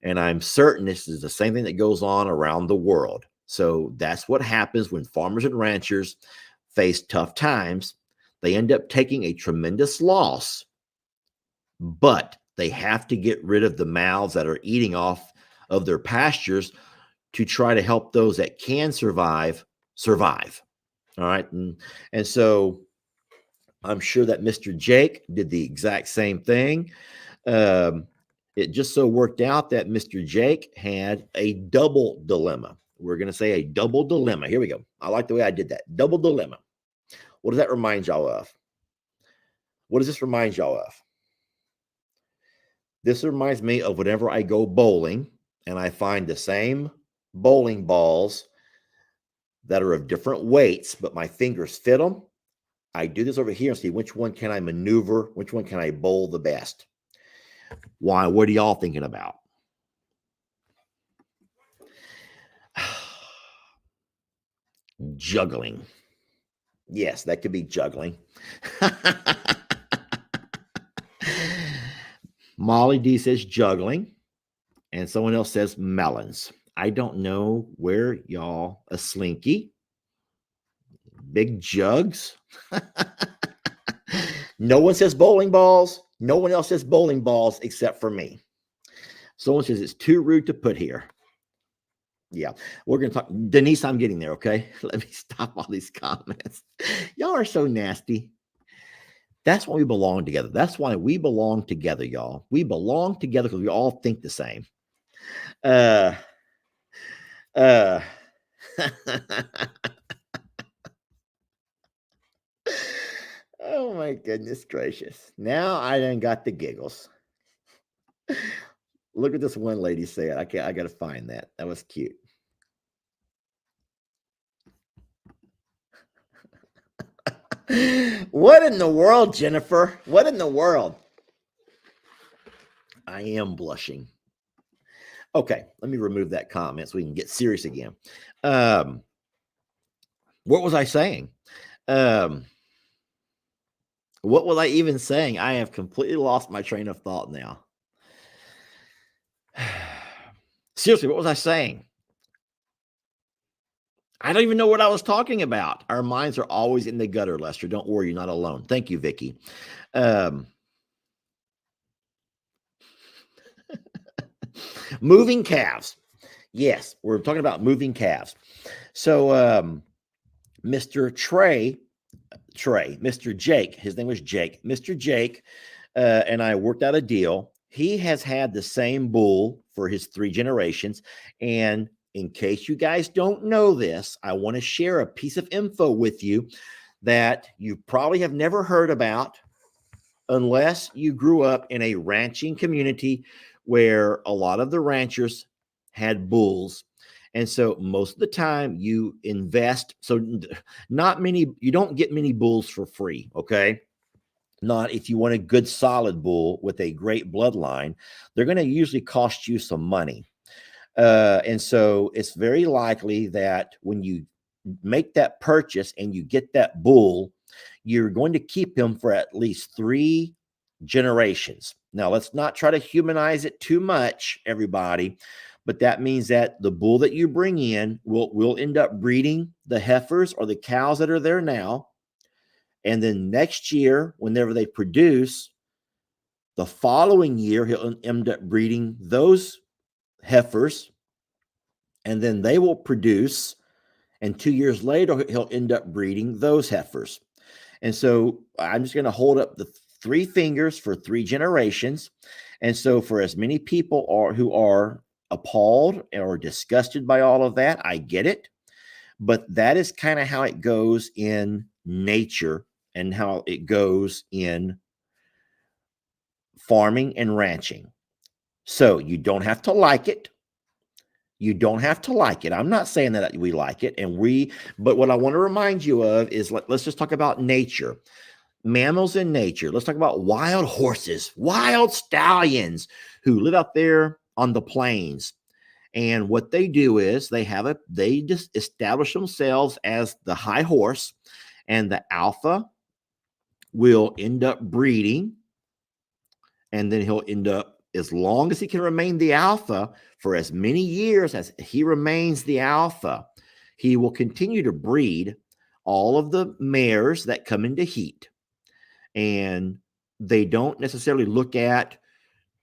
And I'm certain this is the same thing that goes on around the world. So that's what happens when farmers and ranchers face tough times. They end up taking a tremendous loss, but they have to get rid of the mouths that are eating off of their pastures to try to help those that can survive. All right. And so I'm sure that Mr. Jake did the exact same thing. It just so worked out that Mr. Jake had a double dilemma. We're going to say a double dilemma. Here we go. I like the way I did that. Double dilemma. What does that remind y'all of? What does this remind y'all of? This reminds me of whenever I go bowling and I find the same bowling balls that are of different weights, but my fingers fit them. I do this over here and see which one can I maneuver, which one can I bowl the best. Why? What are y'all thinking about? Juggling. Yes, that could be juggling. Molly D says juggling, and someone else says melons. I don't know where y'all a slinky, big jugs. No one says bowling balls. No one else says bowling balls except for me. Someone says it's too rude to put here. Yeah, we're going to talk. Denise, I'm getting there, okay? Let me stop all these comments. Y'all are so nasty. That's why we belong together. That's why we belong together, y'all. We belong together because we all think the same. Oh my goodness gracious. Now I done got the giggles. Look at this one lady said. I got to find that. That was cute. What in the world, Jennifer? What in the world? I am blushing. Okay, let me remove that comment so we can get serious again. What was I saying? What was I even saying? I have completely lost my train of thought now. Seriously, what was I saying? I don't even know what I was talking about. Our minds are always in the gutter, Lester. Don't worry, you're not alone. Thank you, Vicky. Moving calves. Yes, we're talking about moving calves. So Mr. Mr. Jake, his name was Jake. Mr. Jake and I worked out a deal. He has had the same bull for his 3 generations. And in case you guys don't know this, I want to share a piece of info with you that you probably have never heard about unless you grew up in a ranching community where a lot of the ranchers had bulls. And so most of the time you invest. So you don't get many bulls for free. Okay. Not if you want a good solid bull with a great bloodline, they're going to usually cost you some money. And so it's very likely that when you make that purchase and you get that bull, you're going to keep him for at least 3 generations. Now, let's not try to humanize it too much, everybody, but that means that the bull that you bring in will end up breeding the heifers or the cows that are there now. And then next year, whenever they produce, the following year, he'll end up breeding those heifers, and then they will produce. And 2 years later, he'll end up breeding those heifers. And so I'm just going to hold up the 3 fingers for 3 generations. And so for as many people who are appalled or disgusted by all of that, I get it. But that is kind of how it goes in nature and how it goes in farming and ranching. So you don't have to like it. You don't have to like it. I'm not saying that we like it. But what I want to remind you of is let's just talk about nature. Mammals in nature. Let's talk about wild horses, wild stallions who live out there on the plains. And what they do is they just establish themselves as the high horse, and the alpha will end up breeding. And then he'll end up, as long as he can remain the alpha for as many years as he remains the alpha, he will continue to breed all of the mares that come into heat. And they don't necessarily look at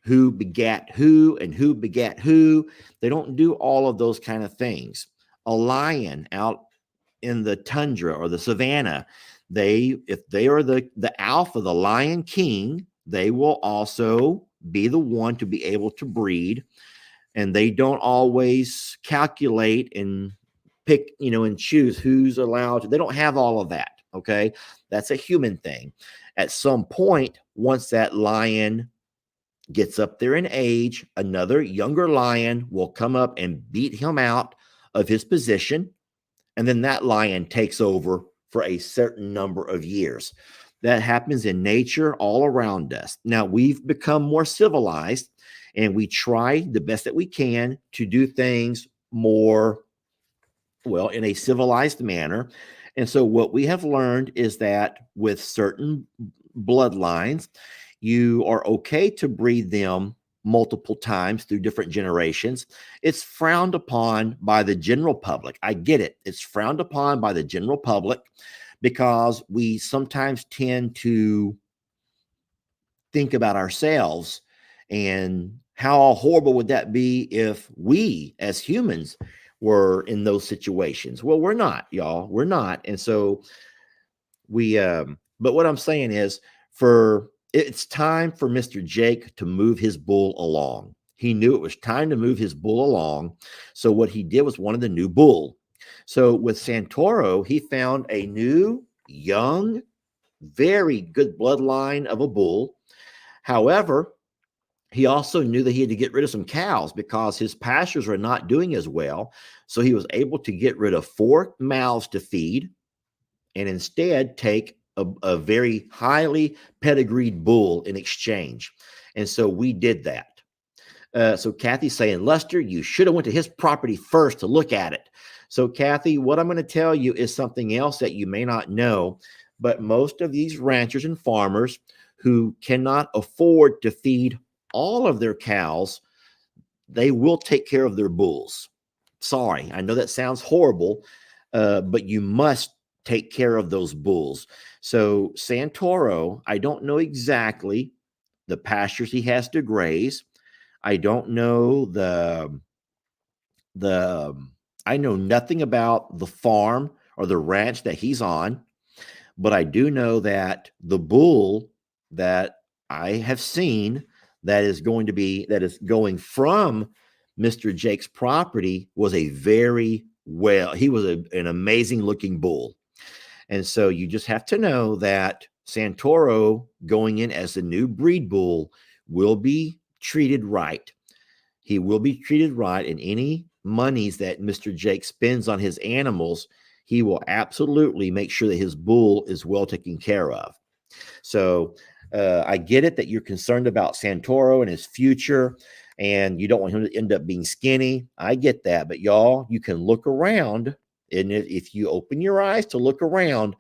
who begat who and who begat who. They don't do all of those kind of things. A lion out in the tundra or the savannah, if they are the alpha, the lion king, they will also be the one to be able to breed. And they don't always calculate and pick, and choose who's allowed to. They don't have all of that. Okay. That's a human thing. At some point, once that lion gets up there in age, another younger lion will come up and beat him out of his position. And then that lion takes over for a certain number of years. That happens in nature all around us. Now, we've become more civilized and we try the best that we can to do things more, well, in a civilized manner. And so, what we have learned is that with certain bloodlines, you are okay to breed them multiple times through different generations. It's frowned upon by the general public. I get it. It's frowned upon by the general public because we sometimes tend to think about ourselves and how horrible would that be if we as humans were in those situations. Well, we're not, y'all. We're not. And so but what I'm saying is, it's time for Mr. Jake to move his bull along. He knew it was time to move his bull along. So what he did was wanted the new bull. So with Santoro, he found a new, young, very good bloodline of a bull. However, he also knew that he had to get rid of some cows because his pastures were not doing as well. So he was able to get rid of 4 mouths to feed and instead take a very highly pedigreed bull in exchange. And so we did that. So Kathy's saying, Lester, you should have went to his property first to look at it. So Kathy, what I'm going to tell you is something else that you may not know, but most of these ranchers and farmers who cannot afford to feed all of their cows, they will take care of their bulls. Sorry, I know that sounds horrible, but you must take care of those bulls. So Santoro, I don't know exactly the pastures he has to graze. I don't know I know nothing about the farm or the ranch that he's on, but I do know that the bull that I have seen that is going from Mr. Jake's property was he was an amazing looking bull. And so you just have to know that Santoro going in as the new breed bull will be treated right. He will be treated right, and any monies that Mr. Jake spends on his animals, he will absolutely make sure that his bull is well taken care of. So I get it that you're concerned about Santoro and his future, and you don't want him to end up being skinny. I get that, but y'all, you can look around, and if you open your eyes to look around,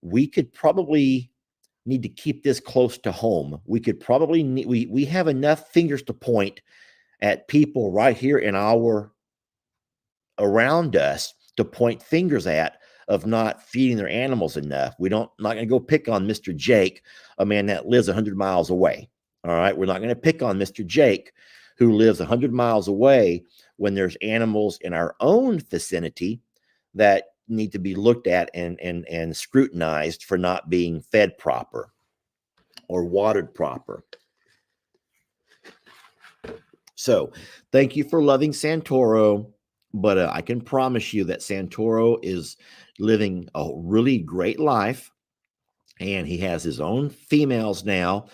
we could probably need to keep this close to home. We could probably we have enough fingers to point at people right here in our around us to point fingers at of not feeding their animals enough. Not going to go pick on Mr. Jake, a man that lives 100 miles away. All right. We're not going to pick on Mr. Jake, who lives 100 miles away, when there's animals in our own vicinity that need to be looked at and scrutinized for not being fed proper or watered proper. So thank you for loving Santoro, but I can promise you that Santoro is living a really great life, and he has his own females now.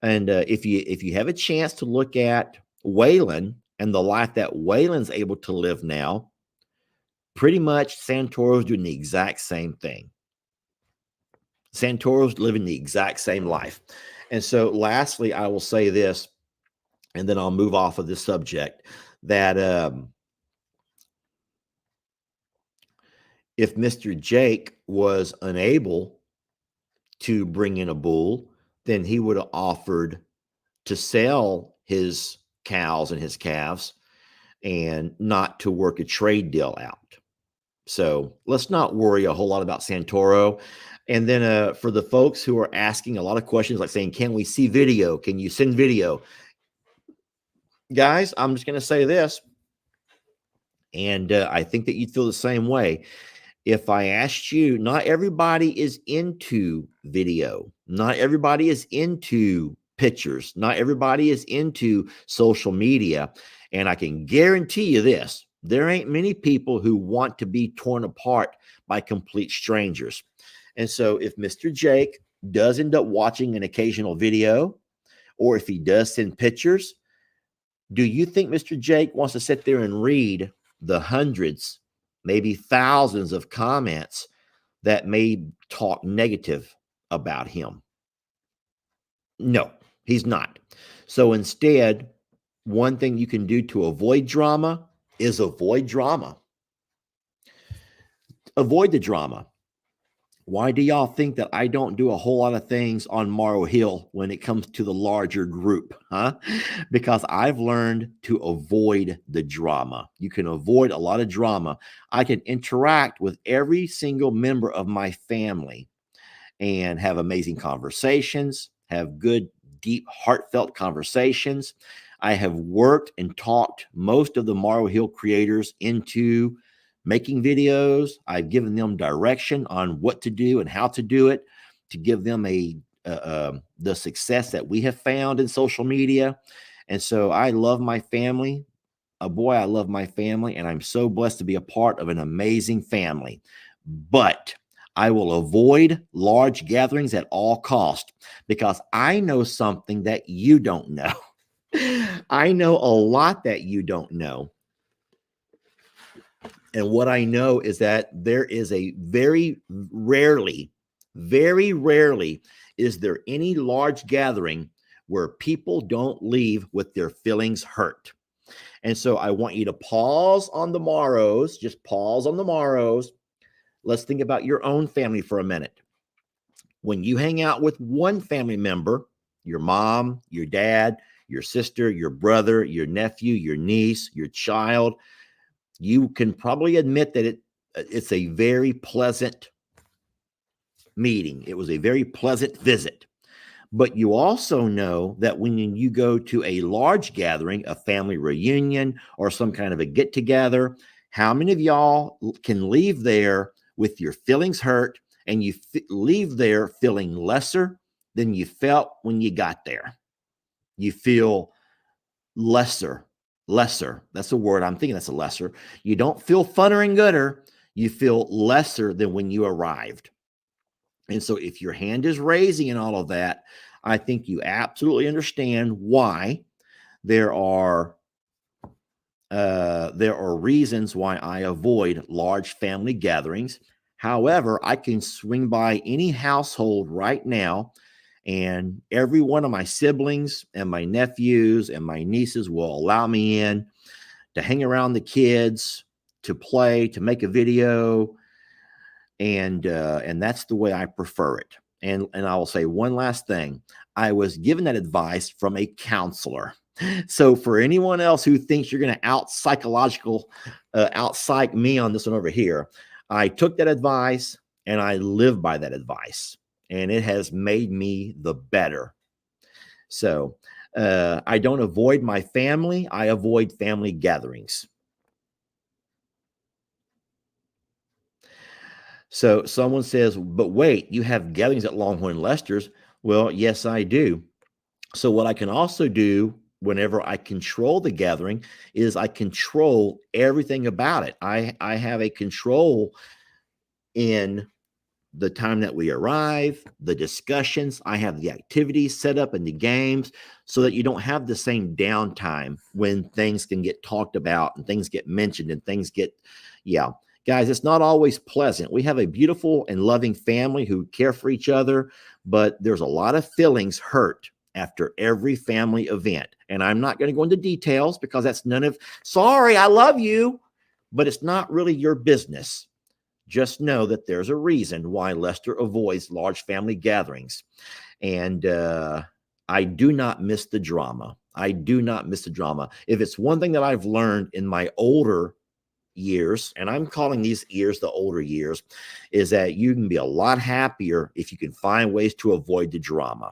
And if you have a chance to look at Waylon and the life that Waylon's able to live now, pretty much Santoro's doing the exact same thing. Santoro's living the exact same life. And so lastly, I will say this, and then I'll move off of this subject, that if Mr. Jake was unable to bring in a bull, then he would have offered to sell his cows and his calves and not to work a trade deal out. So let's not worry a whole lot about Santoro. And then for the folks who are asking a lot of questions, like saying, can we see video? Can you send video? Guys, I'm just going to say this, and I think that you'd feel the same way. If I asked you, not everybody is into video. Not everybody is into pictures. Not everybody is into social media. And I can guarantee you this, there ain't many people who want to be torn apart by complete strangers. And so if Mr. Jake does end up watching an occasional video, or if he does send pictures, do you think Mr. Jake wants to sit there and read the hundreds, maybe thousands of comments that may talk negative about him? No, he's not. So instead, one thing you can do to avoid drama is avoid drama. Avoid the drama. Why do y'all think that I don't do a whole lot of things on Morrow Hill when it comes to the larger group? Huh? Because I've learned to avoid the drama. You can avoid a lot of drama. I can interact with every single member of my family and have amazing conversations, have good, deep, heartfelt conversations. I have worked and talked most of the Morrow Hill creators into making videos. I've given them direction on what to do and how to do it to give them the success that we have found in social media. And so I love my family. Boy, I love my family, and I'm so blessed to be a part of an amazing family. But I will avoid large gatherings at all cost because I know something that you don't know. I know a lot that you don't know. And what I know is that there is a very rarely is there any large gathering where people don't leave with their feelings hurt. And so I want you to pause on the morrows, just pause on the morrows. Let's think about your own family for a minute. When you hang out with one family member, your mom, your dad, your sister, your brother, your nephew, your niece, your child, you can probably admit that it's a very pleasant meeting. It was a very pleasant visit. But you also know that when you go to a large gathering, a family reunion, or some kind of a get together, how many of y'all can leave there with your feelings hurt and you leave there feeling lesser than you felt when you got there? You feel lesser. That's a word. I'm thinking that's a lesser. You don't feel funner and gooder. You feel lesser than when you arrived. And so if your hand is raising and all of that, I think you absolutely understand why there are reasons why I avoid large family gatherings. However, I can swing by any household right now, and every one of my siblings and my nephews and my nieces will allow me in to hang around the kids, to play, to make a video, and that's the way I prefer it. And I will say one last thing. I was given that advice from a counselor. So for anyone else who thinks you're going to out-psych me on this one over here, I took that advice and I live by that advice, and it has made me the better. So I don't avoid my family. I avoid family gatherings. So someone says, but wait, you have gatherings at Longhorn Lester's. Well, yes, I do. So what I can also do whenever I control the gathering is I control everything about it. I have a control in the time that we arrive, the discussions. I have the activities set up and the games so that you don't have the same downtime when things can get talked about and things get mentioned and things get, yeah. Guys, it's not always pleasant. We have a beautiful and loving family who care for each other, but there's a lot of feelings hurt after every family event. And I'm not going to go into details because that's sorry, I love you, but it's not really your business. Just know that there's a reason why Lester avoids large family gatherings. And I do not miss the drama. I do not miss the drama. If it's one thing that I've learned in my older years, and I'm calling these years the older years, is that you can be a lot happier if you can find ways to avoid the drama.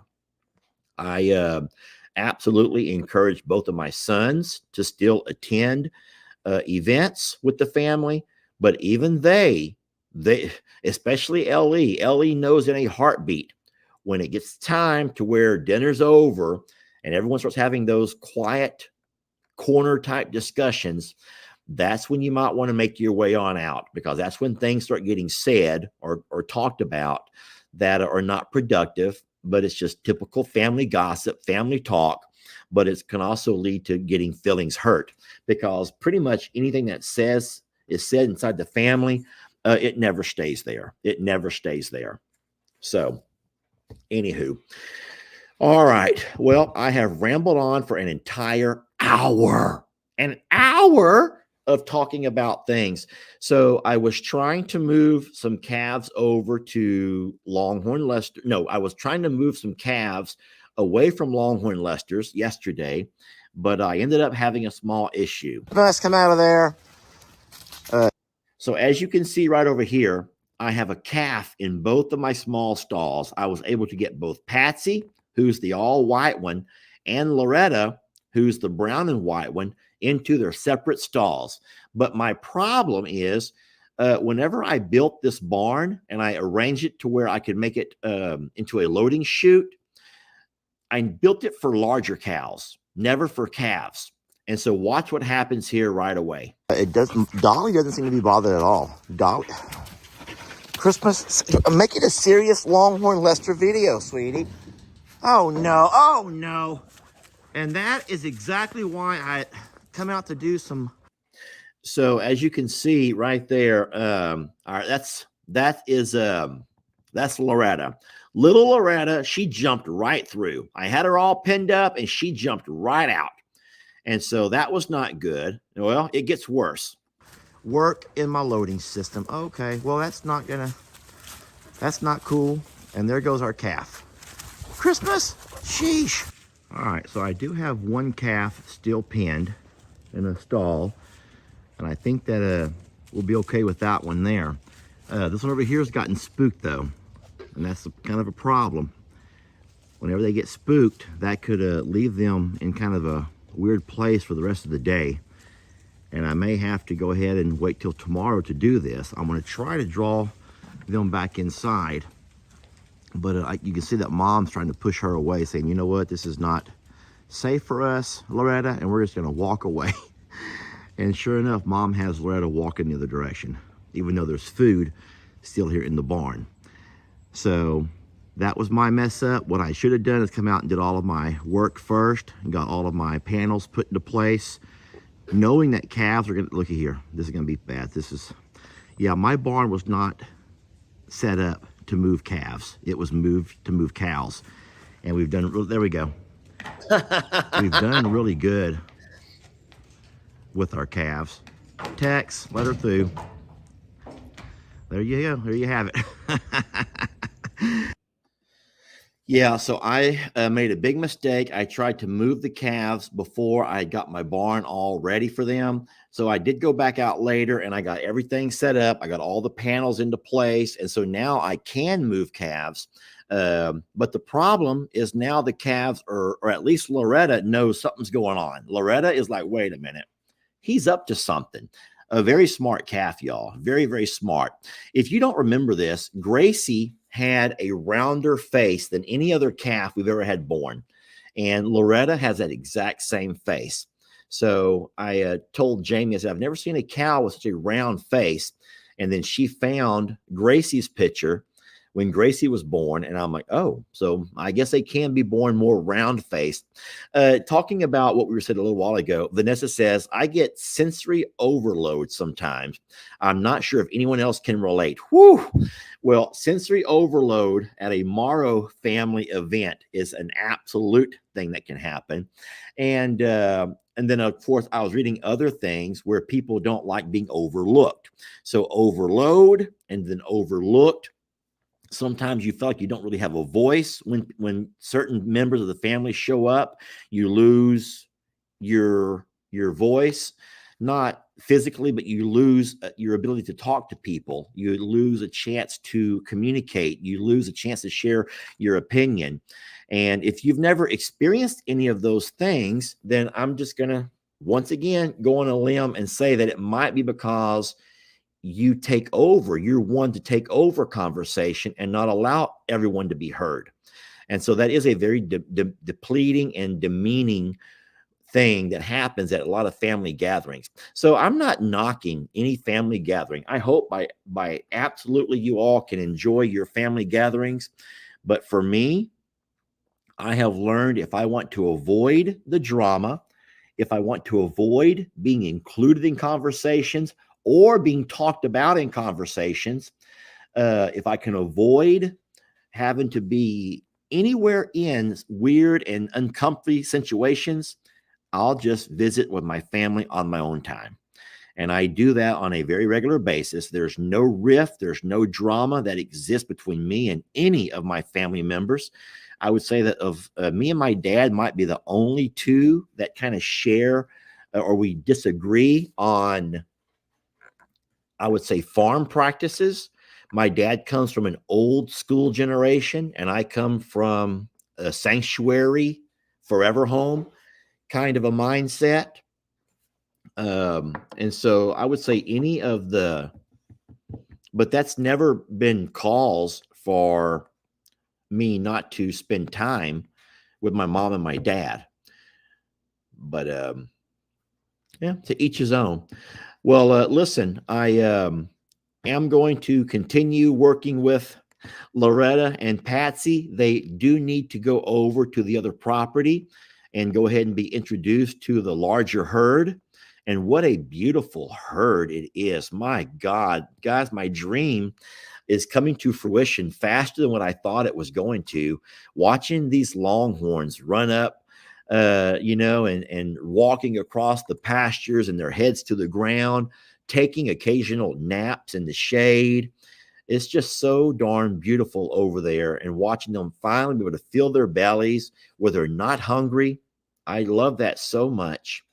I absolutely encourage both of my sons to still attend events with the family, but even they, especially Ellie knows in a heartbeat when it gets time to where dinner's over and everyone starts having those quiet corner type discussions. That's when you might want to make your way on out, because that's when things start getting said or talked about that are not productive. but it's just typical family gossip, family talk. But it can also lead to getting feelings hurt, because pretty much anything that is said inside the family, it never stays there. It never stays there. So, anywho, all right. Well, I have rambled on for an entire hour. An hour of talking about things. So I was trying to move some calves over to Longhorn Lester. No, I was trying to move some calves away from Longhorn Lester's yesterday, but I ended up having a small issue. Let's come out of there. So as you can see right over here, I have a calf in both of my small stalls. I was able to get both Patsy, who's the all white one, and Loretta, who's the brown and white one, into their separate stalls. But my problem is, whenever I built this barn and I arranged it to where I could make it into a loading chute, I built it for larger cows, never for calves. And so watch what happens here right away. Dolly doesn't seem to be bothered at all. Dolly, Christmas, make it a serious Longhorn Lester video, sweetie. Oh no, oh no. And that is exactly why I come out to do some. So as you can see right there, all right, that's Loretta. Little Loretta, she jumped right through. I had her all pinned up and she jumped right out. And so that was not good. Well, it gets worse. Work in my loading system. Okay, well, that's not cool. And there goes our calf. Christmas, sheesh. All right, so I do have one calf still pinned in a stall, and I think that we'll be okay with that one there. This one over here has gotten spooked though, and that's kind of a problem. Whenever they get spooked, that could leave them in kind of a weird place for the rest of the day. And I may have to go ahead and wait till tomorrow to do this. I'm gonna try to draw them back inside. But you can see that Mom's trying to push her away, saying, you know what, this is not safe for us, Loretta, and we're just going to walk away. And sure enough, Mom has Loretta walking the other direction, even though there's food still here in the barn. So that was my mess up. What I should have done is come out and did all of my work first and got all of my panels put into place, knowing that calves are going to, look at here, this is going to be bad. Yeah, my barn was not set up to move calves. It was moved to move cows. And we've done, there we go. We've done really good with our calves. Tex, let her through. There you go, there you have it. Yeah, so I made a big mistake. I tried to move the calves before I got my barn all ready for them. So I did go back out later and I got everything set up. I got all the panels into place. And so now I can move calves. But the problem is now the calves, or at least Loretta, knows something's going on. Loretta is like, wait a minute, he's up to something. A very smart calf, y'all. Very, very smart. If you don't remember this, Gracie had a rounder face than any other calf we've ever had born. And Loretta has that exact same face. So I told Jamie, I said, I've never seen a cow with such a round face. And then she found Gracie's picture when Gracie was born. And I'm like, oh, so I guess they can be born more round faced. Talking about what we were saying a little while ago, Vanessa says, I get sensory overload sometimes. I'm not sure if anyone else can relate. Whew. Well, sensory overload at a Morrow family event is an absolute thing that can happen. And then, of course, I was reading other things where people don't like being overlooked. So overload and then overlooked. Sometimes you feel like you don't really have a voice when certain members of the family show up. You lose your voice, not physically, but you lose your ability to talk to people. You lose a chance to communicate. You lose a chance to share your opinion. And if you've never experienced any of those things, then I'm just going to, once again, go on a limb and say that it might be because you take over. You're one to take over conversation and not allow everyone to be heard. And so that is a very depleting and demeaning thing that happens at a lot of family gatherings. So I'm not knocking any family gathering. I hope by absolutely you all can enjoy your family gatherings. But for me, I have learned if I want to avoid the drama, if I want to avoid being included in conversations or being talked about in conversations, if I can avoid having to be anywhere in weird and uncomfy situations, I'll just visit with my family on my own time. And I do that on a very regular basis. There's no rift, there's no drama that exists between me and any of my family members. I would say that of me and my dad might be the only two that kind of share or we disagree on, I would say, farm practices. My dad comes from an old school generation, and I come from a sanctuary, forever home kind of a mindset. And so I would say any of the, but that's never been cause for me not to spend time with my mom and my dad. But yeah, to each his own. Well, listen, I am going to continue working with Loretta and Patsy. They do need to go over to the other property and go ahead and be introduced to the larger herd. And what a beautiful herd it is. My God, guys, my dream is coming to fruition faster than what I thought it was going to. Watching these longhorns run up, and walking across the pastures and their heads to the ground, taking occasional naps in the shade. It's just so darn beautiful over there, and watching them finally be able to fill their bellies where they're not hungry. I love that so much.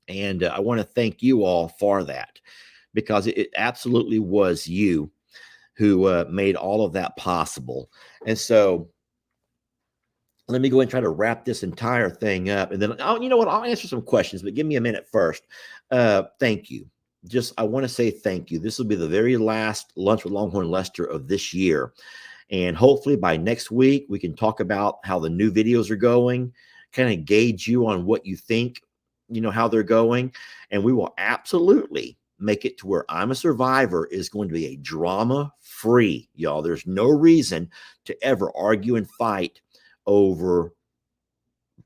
And I want to thank you all for that, because it absolutely was you who made all of that possible. And so let me go and try to wrap this entire thing up. And then, you know what? I'll answer some questions, but give me a minute first. Thank you. I want to say thank you. This will be the very last Lunch with Longhorn Lester of this year. And hopefully by next week, we can talk about how the new videos are going, kind of gauge you on what you think, how they're going. And we will absolutely make it to where I'm a Survivor is going to be a drama-free, y'all. There's no reason to ever argue and fight over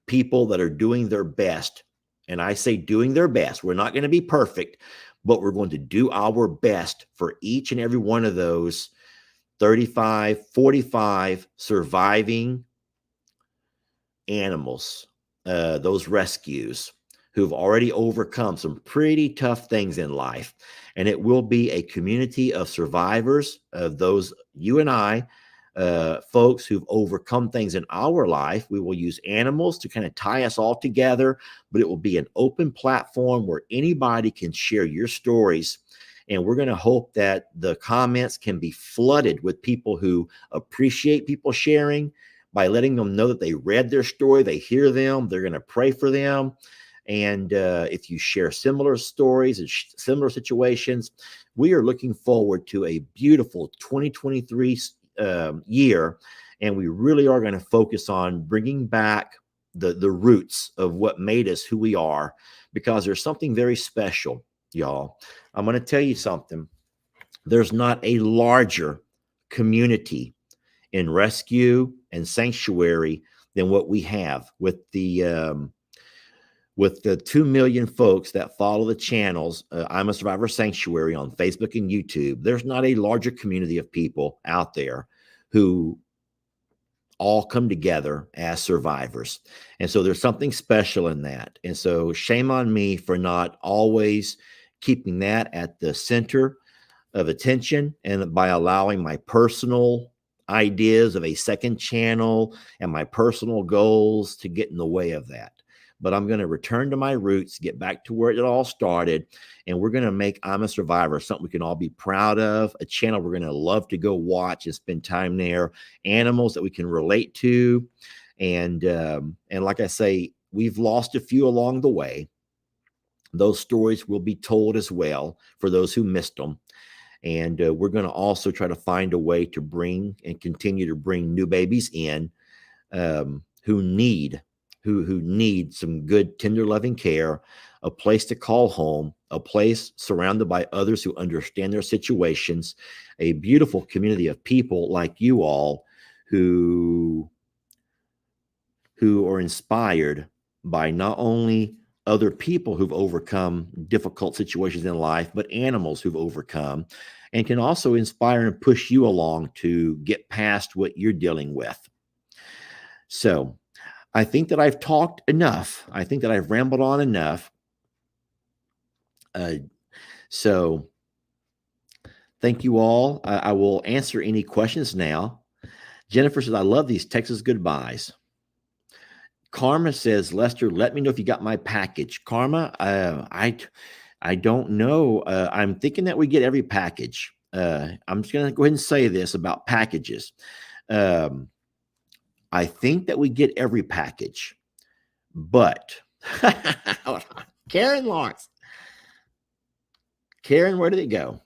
people that are doing their best. And I say doing their best. We're not going to be perfect, but we're going to do our best for each and every one of those 35, 45 surviving animals, those rescues who've already overcome some pretty tough things in life. And it will be a community of survivors, of those you and I, folks who've overcome things in our life. We will use animals to kind of tie us all together, but it will be an open platform where anybody can share your stories. And we're going to hope that the comments can be flooded with people who appreciate people sharing by letting them know that they read their story, they hear them, they're going to pray for them. And if you share similar stories and similar situations, we are looking forward to a beautiful 2023 year. And we really are going to focus on bringing back the roots of what made us who we are, because there's something very special, y'all. I'm going to tell you something. There's not a larger community in rescue and sanctuary than what we have with the 2 million folks that follow the channels. I'm a Survivor Sanctuary on Facebook and YouTube. There's not a larger community of people out there who all come together as survivors. And so there's something special in that. And so shame on me for not always keeping that at the center of attention, and by allowing my personal ideas of a second channel and my personal goals to get in the way of that. But I'm going to return to my roots, get back to where it all started, and we're going to make I'm a Survivor something we can all be proud of, a channel we're going to love to go watch and spend time there, animals that we can relate to. And like I say, we've lost a few along the way. Those stories will be told as well for those who missed them. And we're going to also try to find a way to bring and continue to bring new babies in who need some good, tender, loving care, a place to call home, a place surrounded by others who understand their situations, a beautiful community of people like you all who who are inspired by not only other people who've overcome difficult situations in life, but animals who've overcome, and can also inspire and push you along to get past what you're dealing with. So I think that I've talked enough. I think that I've rambled on enough. Uh, so thank you all. I will answer any questions now. Jennifer says, I love these Texas goodbyes. Karma says, Lester, let me know if you got my package. Karma, I don't know. I'm thinking that we get every package. I'm just going to go ahead and say this about packages. I think that we get every package, but Karen Lawrence. Karen, where did it go?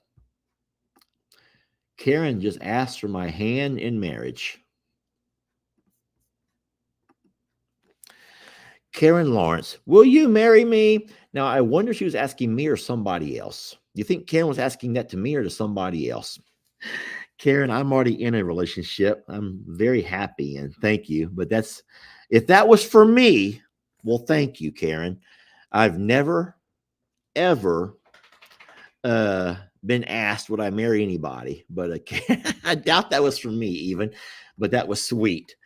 Karen just asked for my hand in marriage. Karen Lawrence, will you marry me? Now, I wonder if she was asking me or somebody else. You think Karen was asking that to me or to somebody else? Karen, I'm already in a relationship. I'm very happy and thank you. But if that was for me, well, thank you, Karen. I've never, ever been asked would I marry anybody, but I doubt that was for me even, but that was sweet.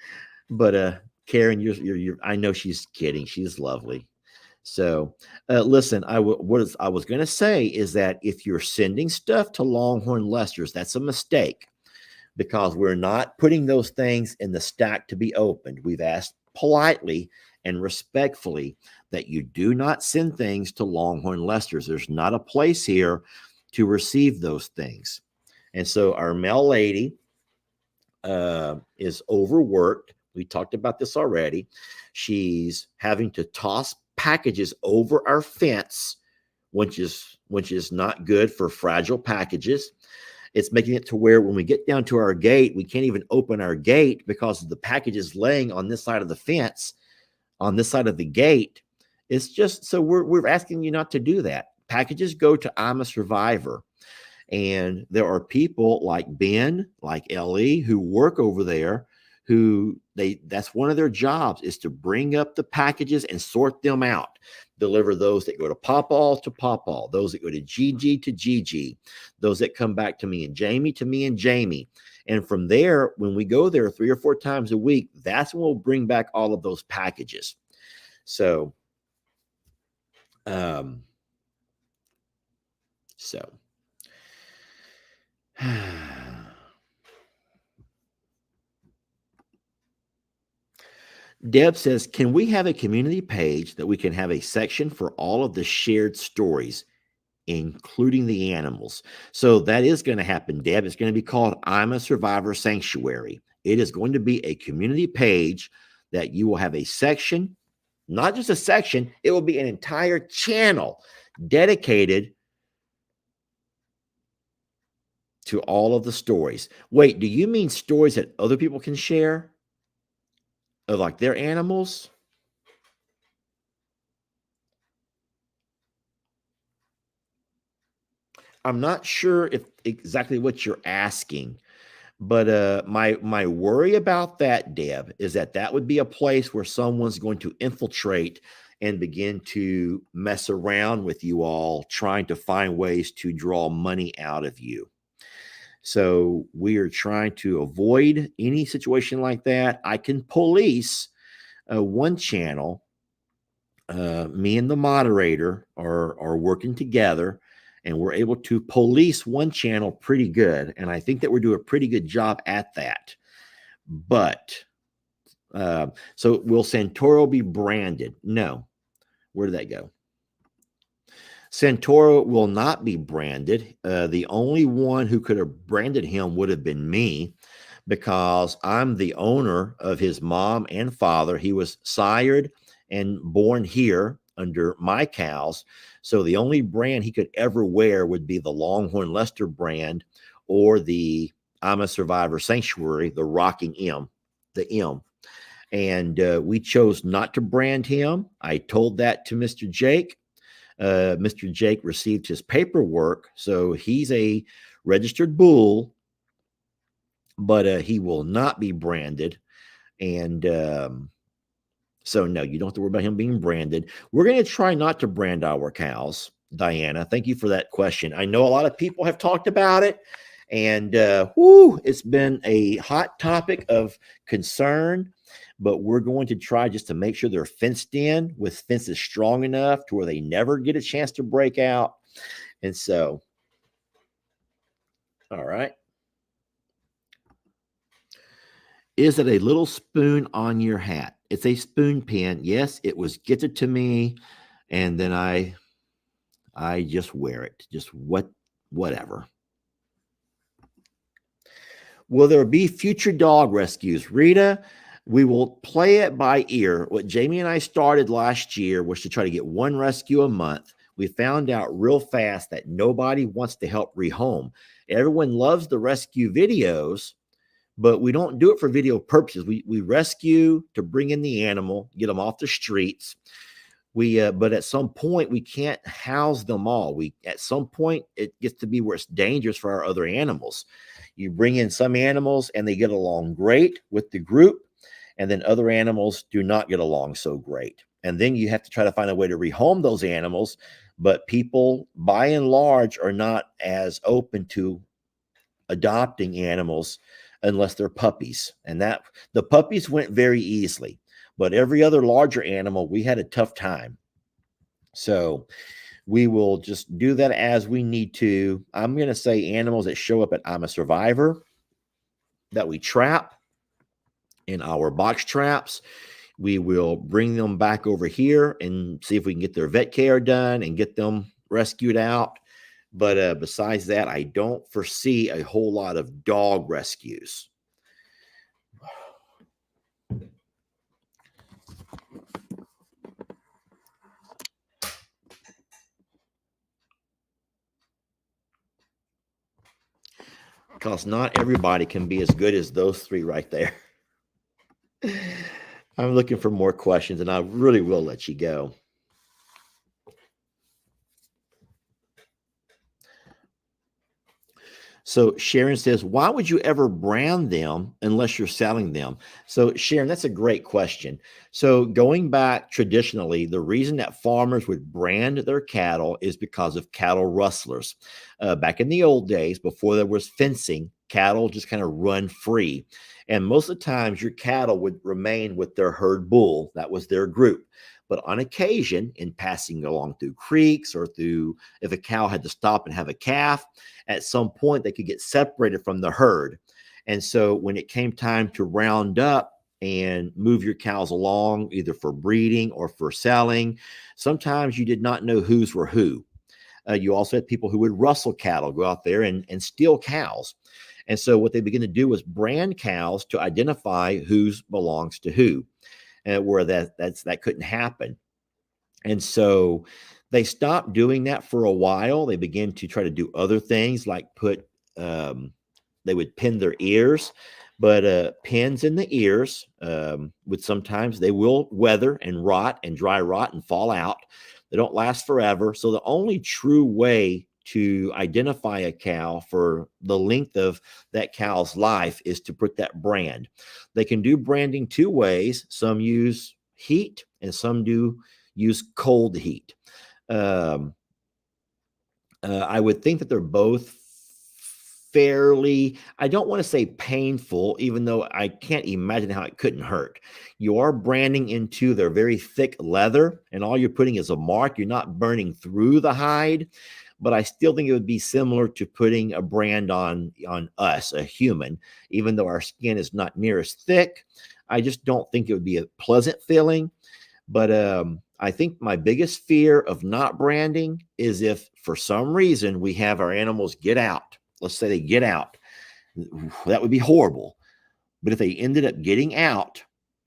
But Karen, you're I know she's kidding. She's lovely. So listen, what I was going to say is that if you're sending stuff to Longhorn Lester's, that's a mistake because we're not putting those things in the stack to be opened. We've asked politely and respectfully that you do not send things to Longhorn Lester's. There's not a place here to receive those things. And so our mail lady is overworked. We talked about this already. She's having to toss packages over our fence, which is not good for fragile packages. It's making it to where when we get down to our gate, we can't even open our gate because of the packages laying on this side of the fence, on this side of the gate. It's just so we're asking you not to do that. Packages go to I'm a Survivor. And there are people like Ben, like Ellie, who work over there, that's one of their jobs is to bring up the packages and sort them out. Deliver those that go to Pawpaw, those that go to Gigi, those that come back to me and Jamie. And from there, when we go there 3 or 4 times a week, that's when we'll bring back all of those packages. So, Deb says, can we have a community page that we can have a section for all of the shared stories, including the animals? So that is going to happen, Deb. It's going to be called I'm a Survivor Sanctuary. It is going to be a community page that you will have a section, not just a section, it will be an entire channel dedicated to all of the stories. Wait, do you mean stories that other people can share? Of like their animals? I'm not sure if exactly what you're asking, but my worry about that, Deb, is that would be a place where someone's going to infiltrate and begin to mess around with you all, trying to find ways to draw money out of you. So we are trying to avoid any situation like that. I can police one channel. Me and the moderator are working together, and we're able to police one channel pretty good. And I think that we're doing a pretty good job at that. But so will Santoro be branded? No. Where did that go? Santoro will not be branded. The only one who could have branded him would have been me, because I'm the owner of his mom and father. He was sired and born here under my cows. So the only brand he could ever wear would be the Longhorn Lester brand or the I'm a Survivor Sanctuary, the rocking M, the M. And we chose not to brand him. I told that to Mr. Jake. Mr. Jake received his paperwork. So he's a registered bull, but he will not be branded. And So no, you don't have to worry about him being branded. We're going to try not to brand our cows. Diana, thank you for that question. I know a lot of people have talked about it, and it's been a hot topic of concern, but we're going to try just to make sure they're fenced in with fences strong enough to where they never get a chance to break out. And so, all right. Is it a little spoon on your hat? It's a spoon pin. Yes, it was gifted to me, and then I just wear it. Just whatever. Will there be future dog rescues? Rita, we will play it by ear. What Jamie and I started last year was to try to get one rescue a month. We found out real fast that nobody wants to help rehome. Everyone loves the rescue videos, but we don't do it for video purposes. We rescue to bring in the animal, get them off the streets. But at some point we can't house them all. At some point it gets to be where it's dangerous for our other animals. You bring in some animals and they get along great with the group, and then other animals do not get along so great. And then you have to try to find a way to rehome those animals. But people, by and large, are not as open to adopting animals unless they're puppies. And that the puppies went very easily, but every other larger animal, we had a tough time. So we will just do that as we need to. I'm going to say animals that show up at I'm a Survivor that we trap in our box traps. We will bring them back over here and see if we can get their vet care done and get them rescued out. But besides that, I don't foresee a whole lot of dog rescues. Because not everybody can be as good as those three right there. I'm looking for more questions, and I really will let you go. So Sharon says, why would you ever brand them unless you're selling them? So Sharon, that's a great question. So going back traditionally, the reason that farmers would brand their cattle is because of cattle rustlers. Back in the old days, before there was fencing, cattle just kind of run free. And most of the times your cattle would remain with their herd bull. That was their group. But on occasion, in passing along through creeks or if a cow had to stop and have a calf, at some point they could get separated from the herd. And so when it came time to round up and move your cows along, either for breeding or for selling, sometimes you did not know whose were who. You also had people who would rustle cattle, go out there and steal cows. And so what they began to do was brand cows to identify whose belongs to who. Where that couldn't happen. And so they stopped doing that for a while. They began to try to do other things like they would pin their ears, but pins in the ears would sometimes, they will weather and rot and dry rot and fall out. They don't last forever. So the only true way to identify a cow for the length of that cow's life is to put that brand. They can do branding two ways. Some use heat and some do use cold heat. I would think that they're both fairly, I don't want to say painful, even though I can't imagine how it couldn't hurt. You are branding into their very thick leather, and all you're putting is a mark. You're not burning through the hide. But I still think it would be similar to putting a brand on us, a human, even though our skin is not near as thick. I just don't think it would be a pleasant feeling. But I think my biggest fear of not branding is if for some reason we have our animals get out. Let's say they get out. That would be horrible. But if they ended up getting out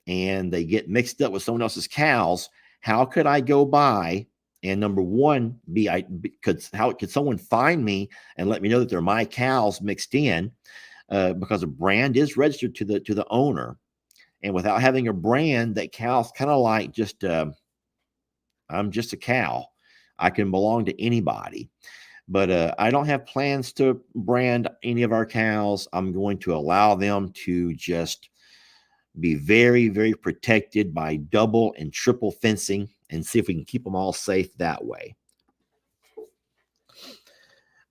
and they get mixed up with someone else's cows, how could I go by? And number one, how could someone find me and let me know that they're my cows mixed in? Because a brand is registered to the owner, and without having a brand, that cow's kind of like just I'm just a cow. I can belong to anybody, but I don't have plans to brand any of our cows. I'm going to allow them to just be very, very protected by double and triple fencing and see if we can keep them all safe that way.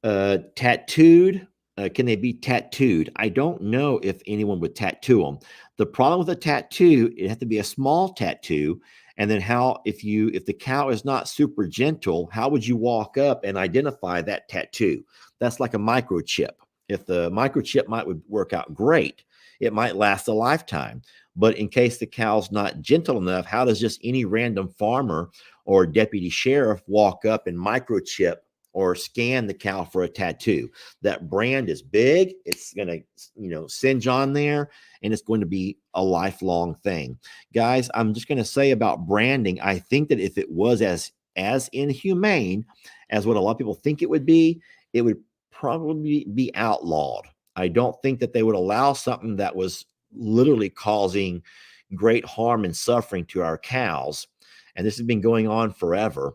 Tattooed. Can they be tattooed? I don't know if anyone would tattoo them. The problem with a tattoo, it has to be a small tattoo. And then if the cow is not super gentle, how would you walk up and identify that tattoo? That's like a microchip. If the microchip would work out great, it might last a lifetime. But in case the cow's not gentle enough, how does just any random farmer or deputy sheriff walk up and microchip or scan the cow for a tattoo? That brand is big. It's going to, singe on there, and it's going to be a lifelong thing. Guys, I'm just going to say about branding, I think that if it was as inhumane as what a lot of people think it would probably be outlawed. I don't think that they would allow something that was literally causing great harm and suffering to our cows. And this has been going on forever.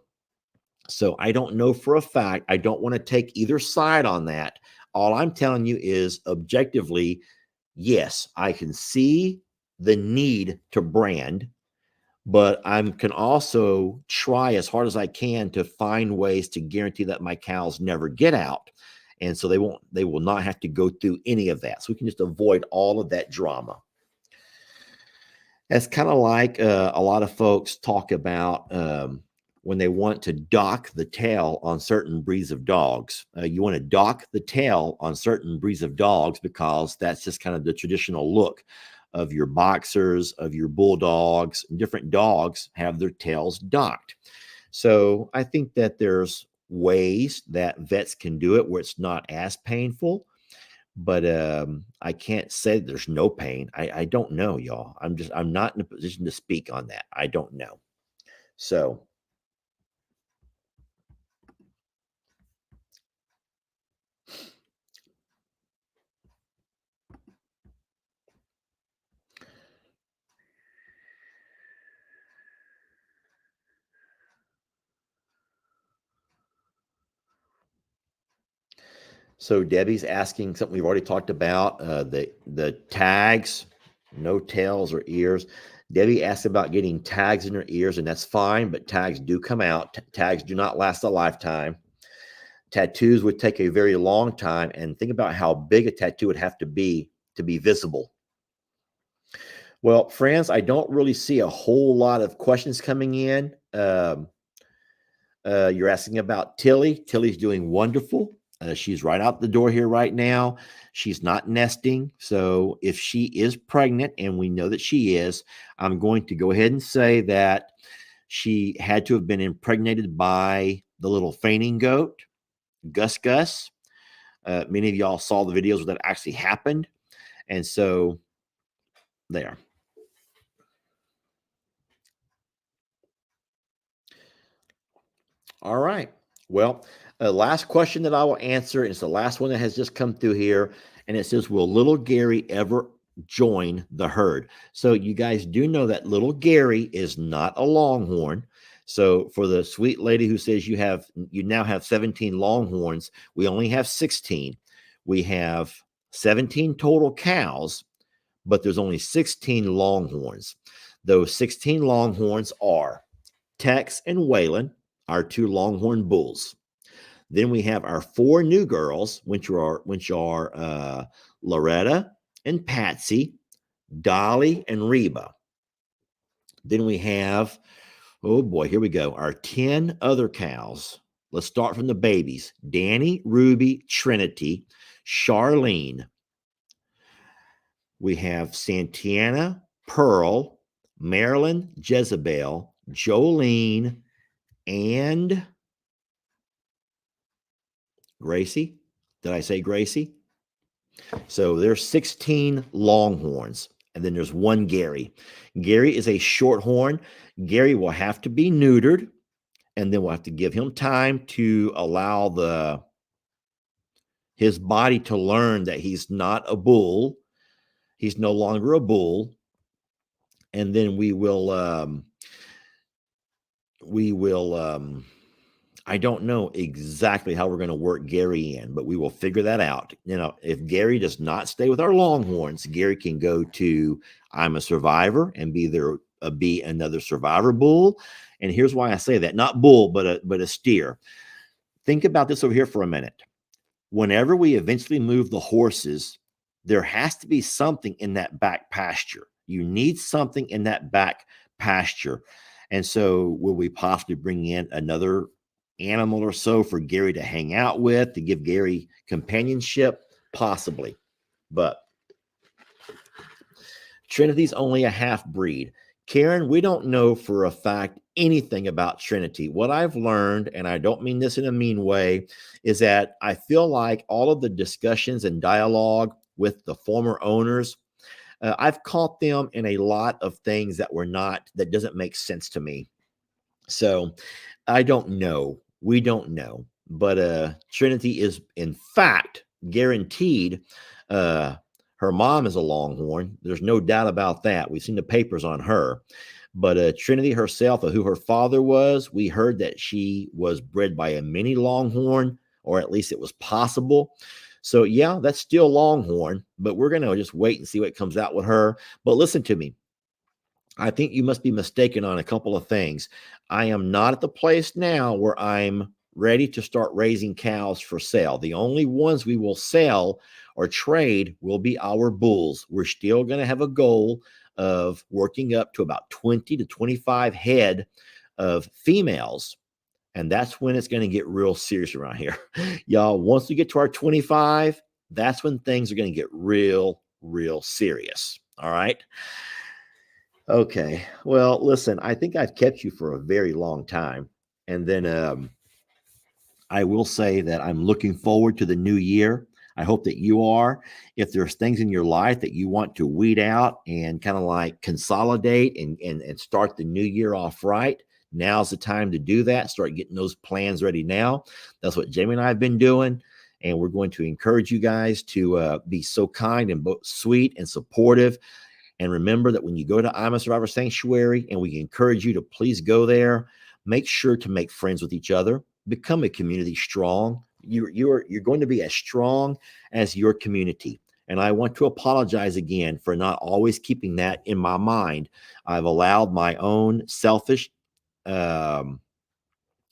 So I don't know for a fact. I don't want to take either side on that. All I'm telling you is objectively, yes, I can see the need to brand, but I can also try as hard as I can to find ways to guarantee that my cows never get out. And so they will not have to go through any of that. So we can just avoid all of that drama. That's kind of like a lot of folks talk about when they want to dock the tail on certain breeds of dogs. You want to dock the tail on certain breeds of dogs because that's just kind of the traditional look of your boxers, of your bulldogs. Different dogs have their tails docked. So I think that there's ways that vets can do it where it's not as painful. But I can't say there's no pain. I don't know, y'all. I'm not in a position to speak on that. I don't know. So Debbie's asking something we've already talked about, the tags, no tails or ears. Debbie asked about getting tags in her ears, and that's fine, but tags do come out. Tags do not last a lifetime. Tattoos would take a very long time, and think about how big a tattoo would have to be visible. Well, friends, I don't really see a whole lot of questions coming in. You're asking about Tilly. Tilly's doing wonderful. She's right out the door here right now. She's not nesting. So if she is pregnant, and we know that she is, I'm going to go ahead and say that she had to have been impregnated by the little fainting goat, Gus Gus. Many of y'all saw the videos where that actually happened. And so there. All right. Well, last question that I will answer, and it's the last one that has just come through here, and it says, will little Gary ever join the herd? So you guys do know that little Gary is not a Longhorn. So for the sweet lady who says you now have 17 Longhorns, we only have 16. We have 17 total cows, but there's only 16 Longhorns. Those 16 Longhorns are Tex and Waylon, our two Longhorn bulls. Then we have our four new girls, which are Loretta and Patsy, Dolly and Reba. Then we have, oh boy, here we go, our 10 other cows. Let's start from the babies: Danny, Ruby, Trinity, Charlene. We have Santana, Pearl, Marilyn, Jezebel, Jolene, and Gracie. Did I say Gracie? So there's 16 Longhorns, and then there's one Gary. Gary is a shorthorn. Gary will have to be neutered, and then we'll have to give him time to allow his body to learn that he's not a bull. He's no longer a bull. And then we will I don't know exactly how we're going to work Gary in, but we will figure that out. You know, if Gary does not stay with our Longhorns, Gary can go to I'm a Survivor and be another Survivor bull. And here's why I say that: not bull, but a steer. Think about this over here for a minute. Whenever we eventually move the horses, there has to be something in that back pasture. You need something in that back pasture. And so, will we possibly bring in another animal or so for Gary to hang out with, to give Gary companionship? Possibly. But Trinity's only a half breed. Karen, we don't know for a fact anything about Trinity. What I've learned, and I don't mean this in a mean way, is that I feel like all of the discussions and dialogue with the former owners, I've caught them in a lot of things that doesn't make sense to me. So I don't know. We don't know. But Trinity is, in fact, guaranteed. Her mom is a Longhorn. There's no doubt about that. We've seen the papers on her. But Trinity herself, who her father was, we heard that she was bred by a mini Longhorn, or at least it was possible. So, yeah, that's still Longhorn, but we're going to just wait and see what comes out with her. But listen to me. I think you must be mistaken on a couple of things. I am not at the place now where I'm ready to start raising cows for sale. The only ones we will sell or trade will be our bulls. We're still going to have a goal of working up to about 20 to 25 head of females. And that's when it's going to get real serious around here. Y'all, once we get to our 25, that's when things are going to get real, real serious. All right. Okay. Well, listen, I think I've kept you for a very long time. And then I will say that I'm looking forward to the new year. I hope that you are. If there's things in your life that you want to weed out and kind of like consolidate and start the new year off right, now's the time to do that. Start getting those plans ready now. That's what Jamie and I have been doing. And we're going to encourage you guys to be so kind and sweet and supportive. And remember that when you go to I'm a Survivor Sanctuary, and we encourage you to please go there, make sure to make friends with each other, become a community strong. You're going to be as strong as your community. And I want to apologize again for not always keeping that in my mind. I've allowed my own selfish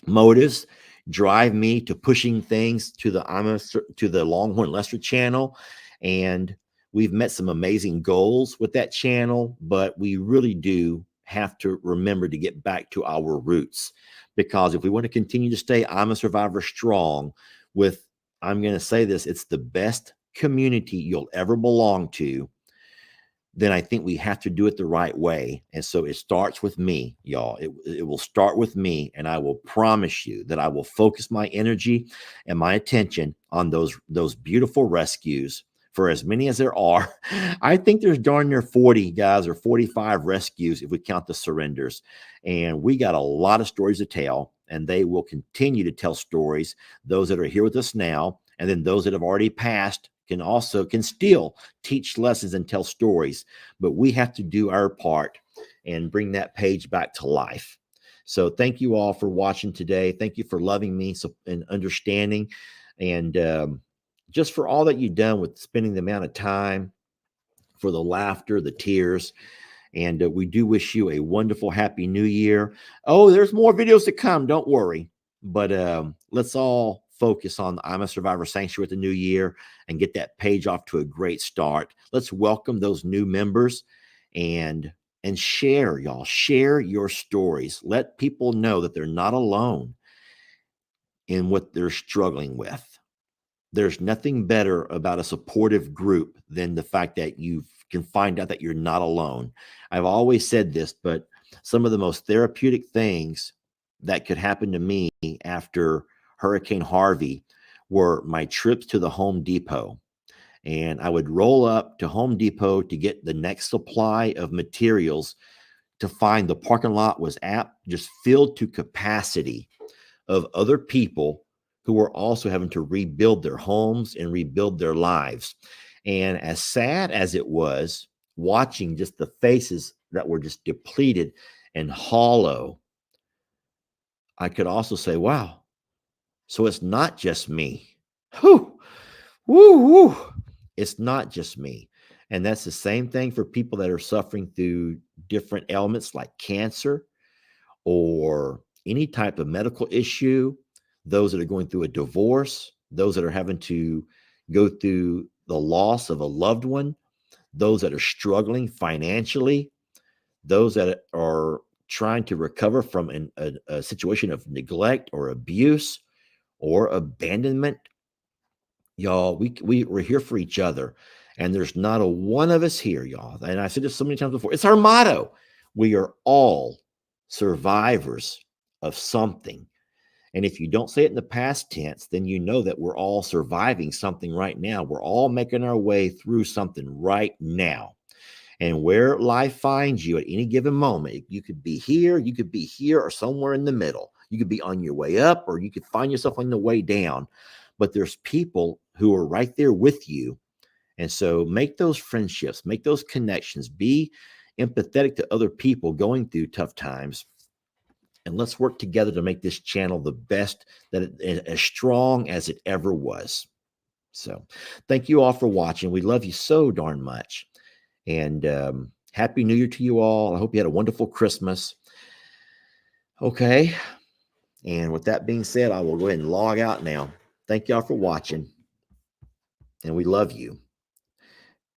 motives drive me to pushing things to the Longhorn Lester channel, and we've met some amazing goals with that channel, but we really do have to remember to get back to our roots, because if we want to continue to stay I'm a Survivor strong with, I'm going to say this, it's the best community you'll ever belong to, then I think we have to do it the right way. And so it starts with me, y'all. It will start with me. And I will promise you that I will focus my energy and my attention on those beautiful rescues, for as many as there are. I think there's darn near 40 guys, or 45 rescues if we count the surrenders. And we got a lot of stories to tell, and they will continue to tell stories. Those that are here with us now, and then those that have already passed can still teach lessons and tell stories. But we have to do our part and bring that page back to life. So thank you all for watching today. Thank you for loving me and understanding, and just for all that you've done with spending the amount of time, for the laughter, the tears. And we do wish you a wonderful, happy new year. Oh, there's more videos to come. Don't worry. But let's all focus on I'm a Survivor Sanctuary with the new year and get that page off to a great start. Let's welcome those new members and share, y'all. Share your stories. Let people know that they're not alone in what they're struggling with. There's nothing better about a supportive group than the fact that you can find out that you're not alone. I've always said this, but some of the most therapeutic things that could happen to me after Hurricane Harvey were my trips to the Home Depot. And I would roll up to Home Depot to get the next supply of materials, to find the parking lot was just filled to capacity of other people who were also having to rebuild their homes and rebuild their lives. And as sad as it was, watching just the faces that were just depleted and hollow, I could also say, wow, So it's not just me. Whew, woo, woo. It's not just me. And that's the same thing for people that are suffering through different ailments like cancer or any type of medical issue, those that are going through a divorce, those that are having to go through the loss of a loved one, those that are struggling financially, those that are trying to recover from a situation of neglect or abuse or abandonment. Y'all, we're here for each other. And there's not a one of us here, y'all. And I said this so many times before. It's our motto. We are all survivors of something. And if you don't say it in the past tense, then you know that we're all surviving something right now. We're all making our way through something right now. And where life finds you at any given moment, you could be here, or somewhere in the middle. You could be on your way up, or you could find yourself on the way down. But there's people who are right there with you. And so make those friendships, make those connections, be empathetic to other people going through tough times. And let's work together to make this channel the best, as strong as it ever was. So thank you all for watching. We love you so darn much. And Happy New Year to you all. I hope you had a wonderful Christmas. Okay. And with that being said, I will go ahead and log out now. Thank y'all for watching. And we love you.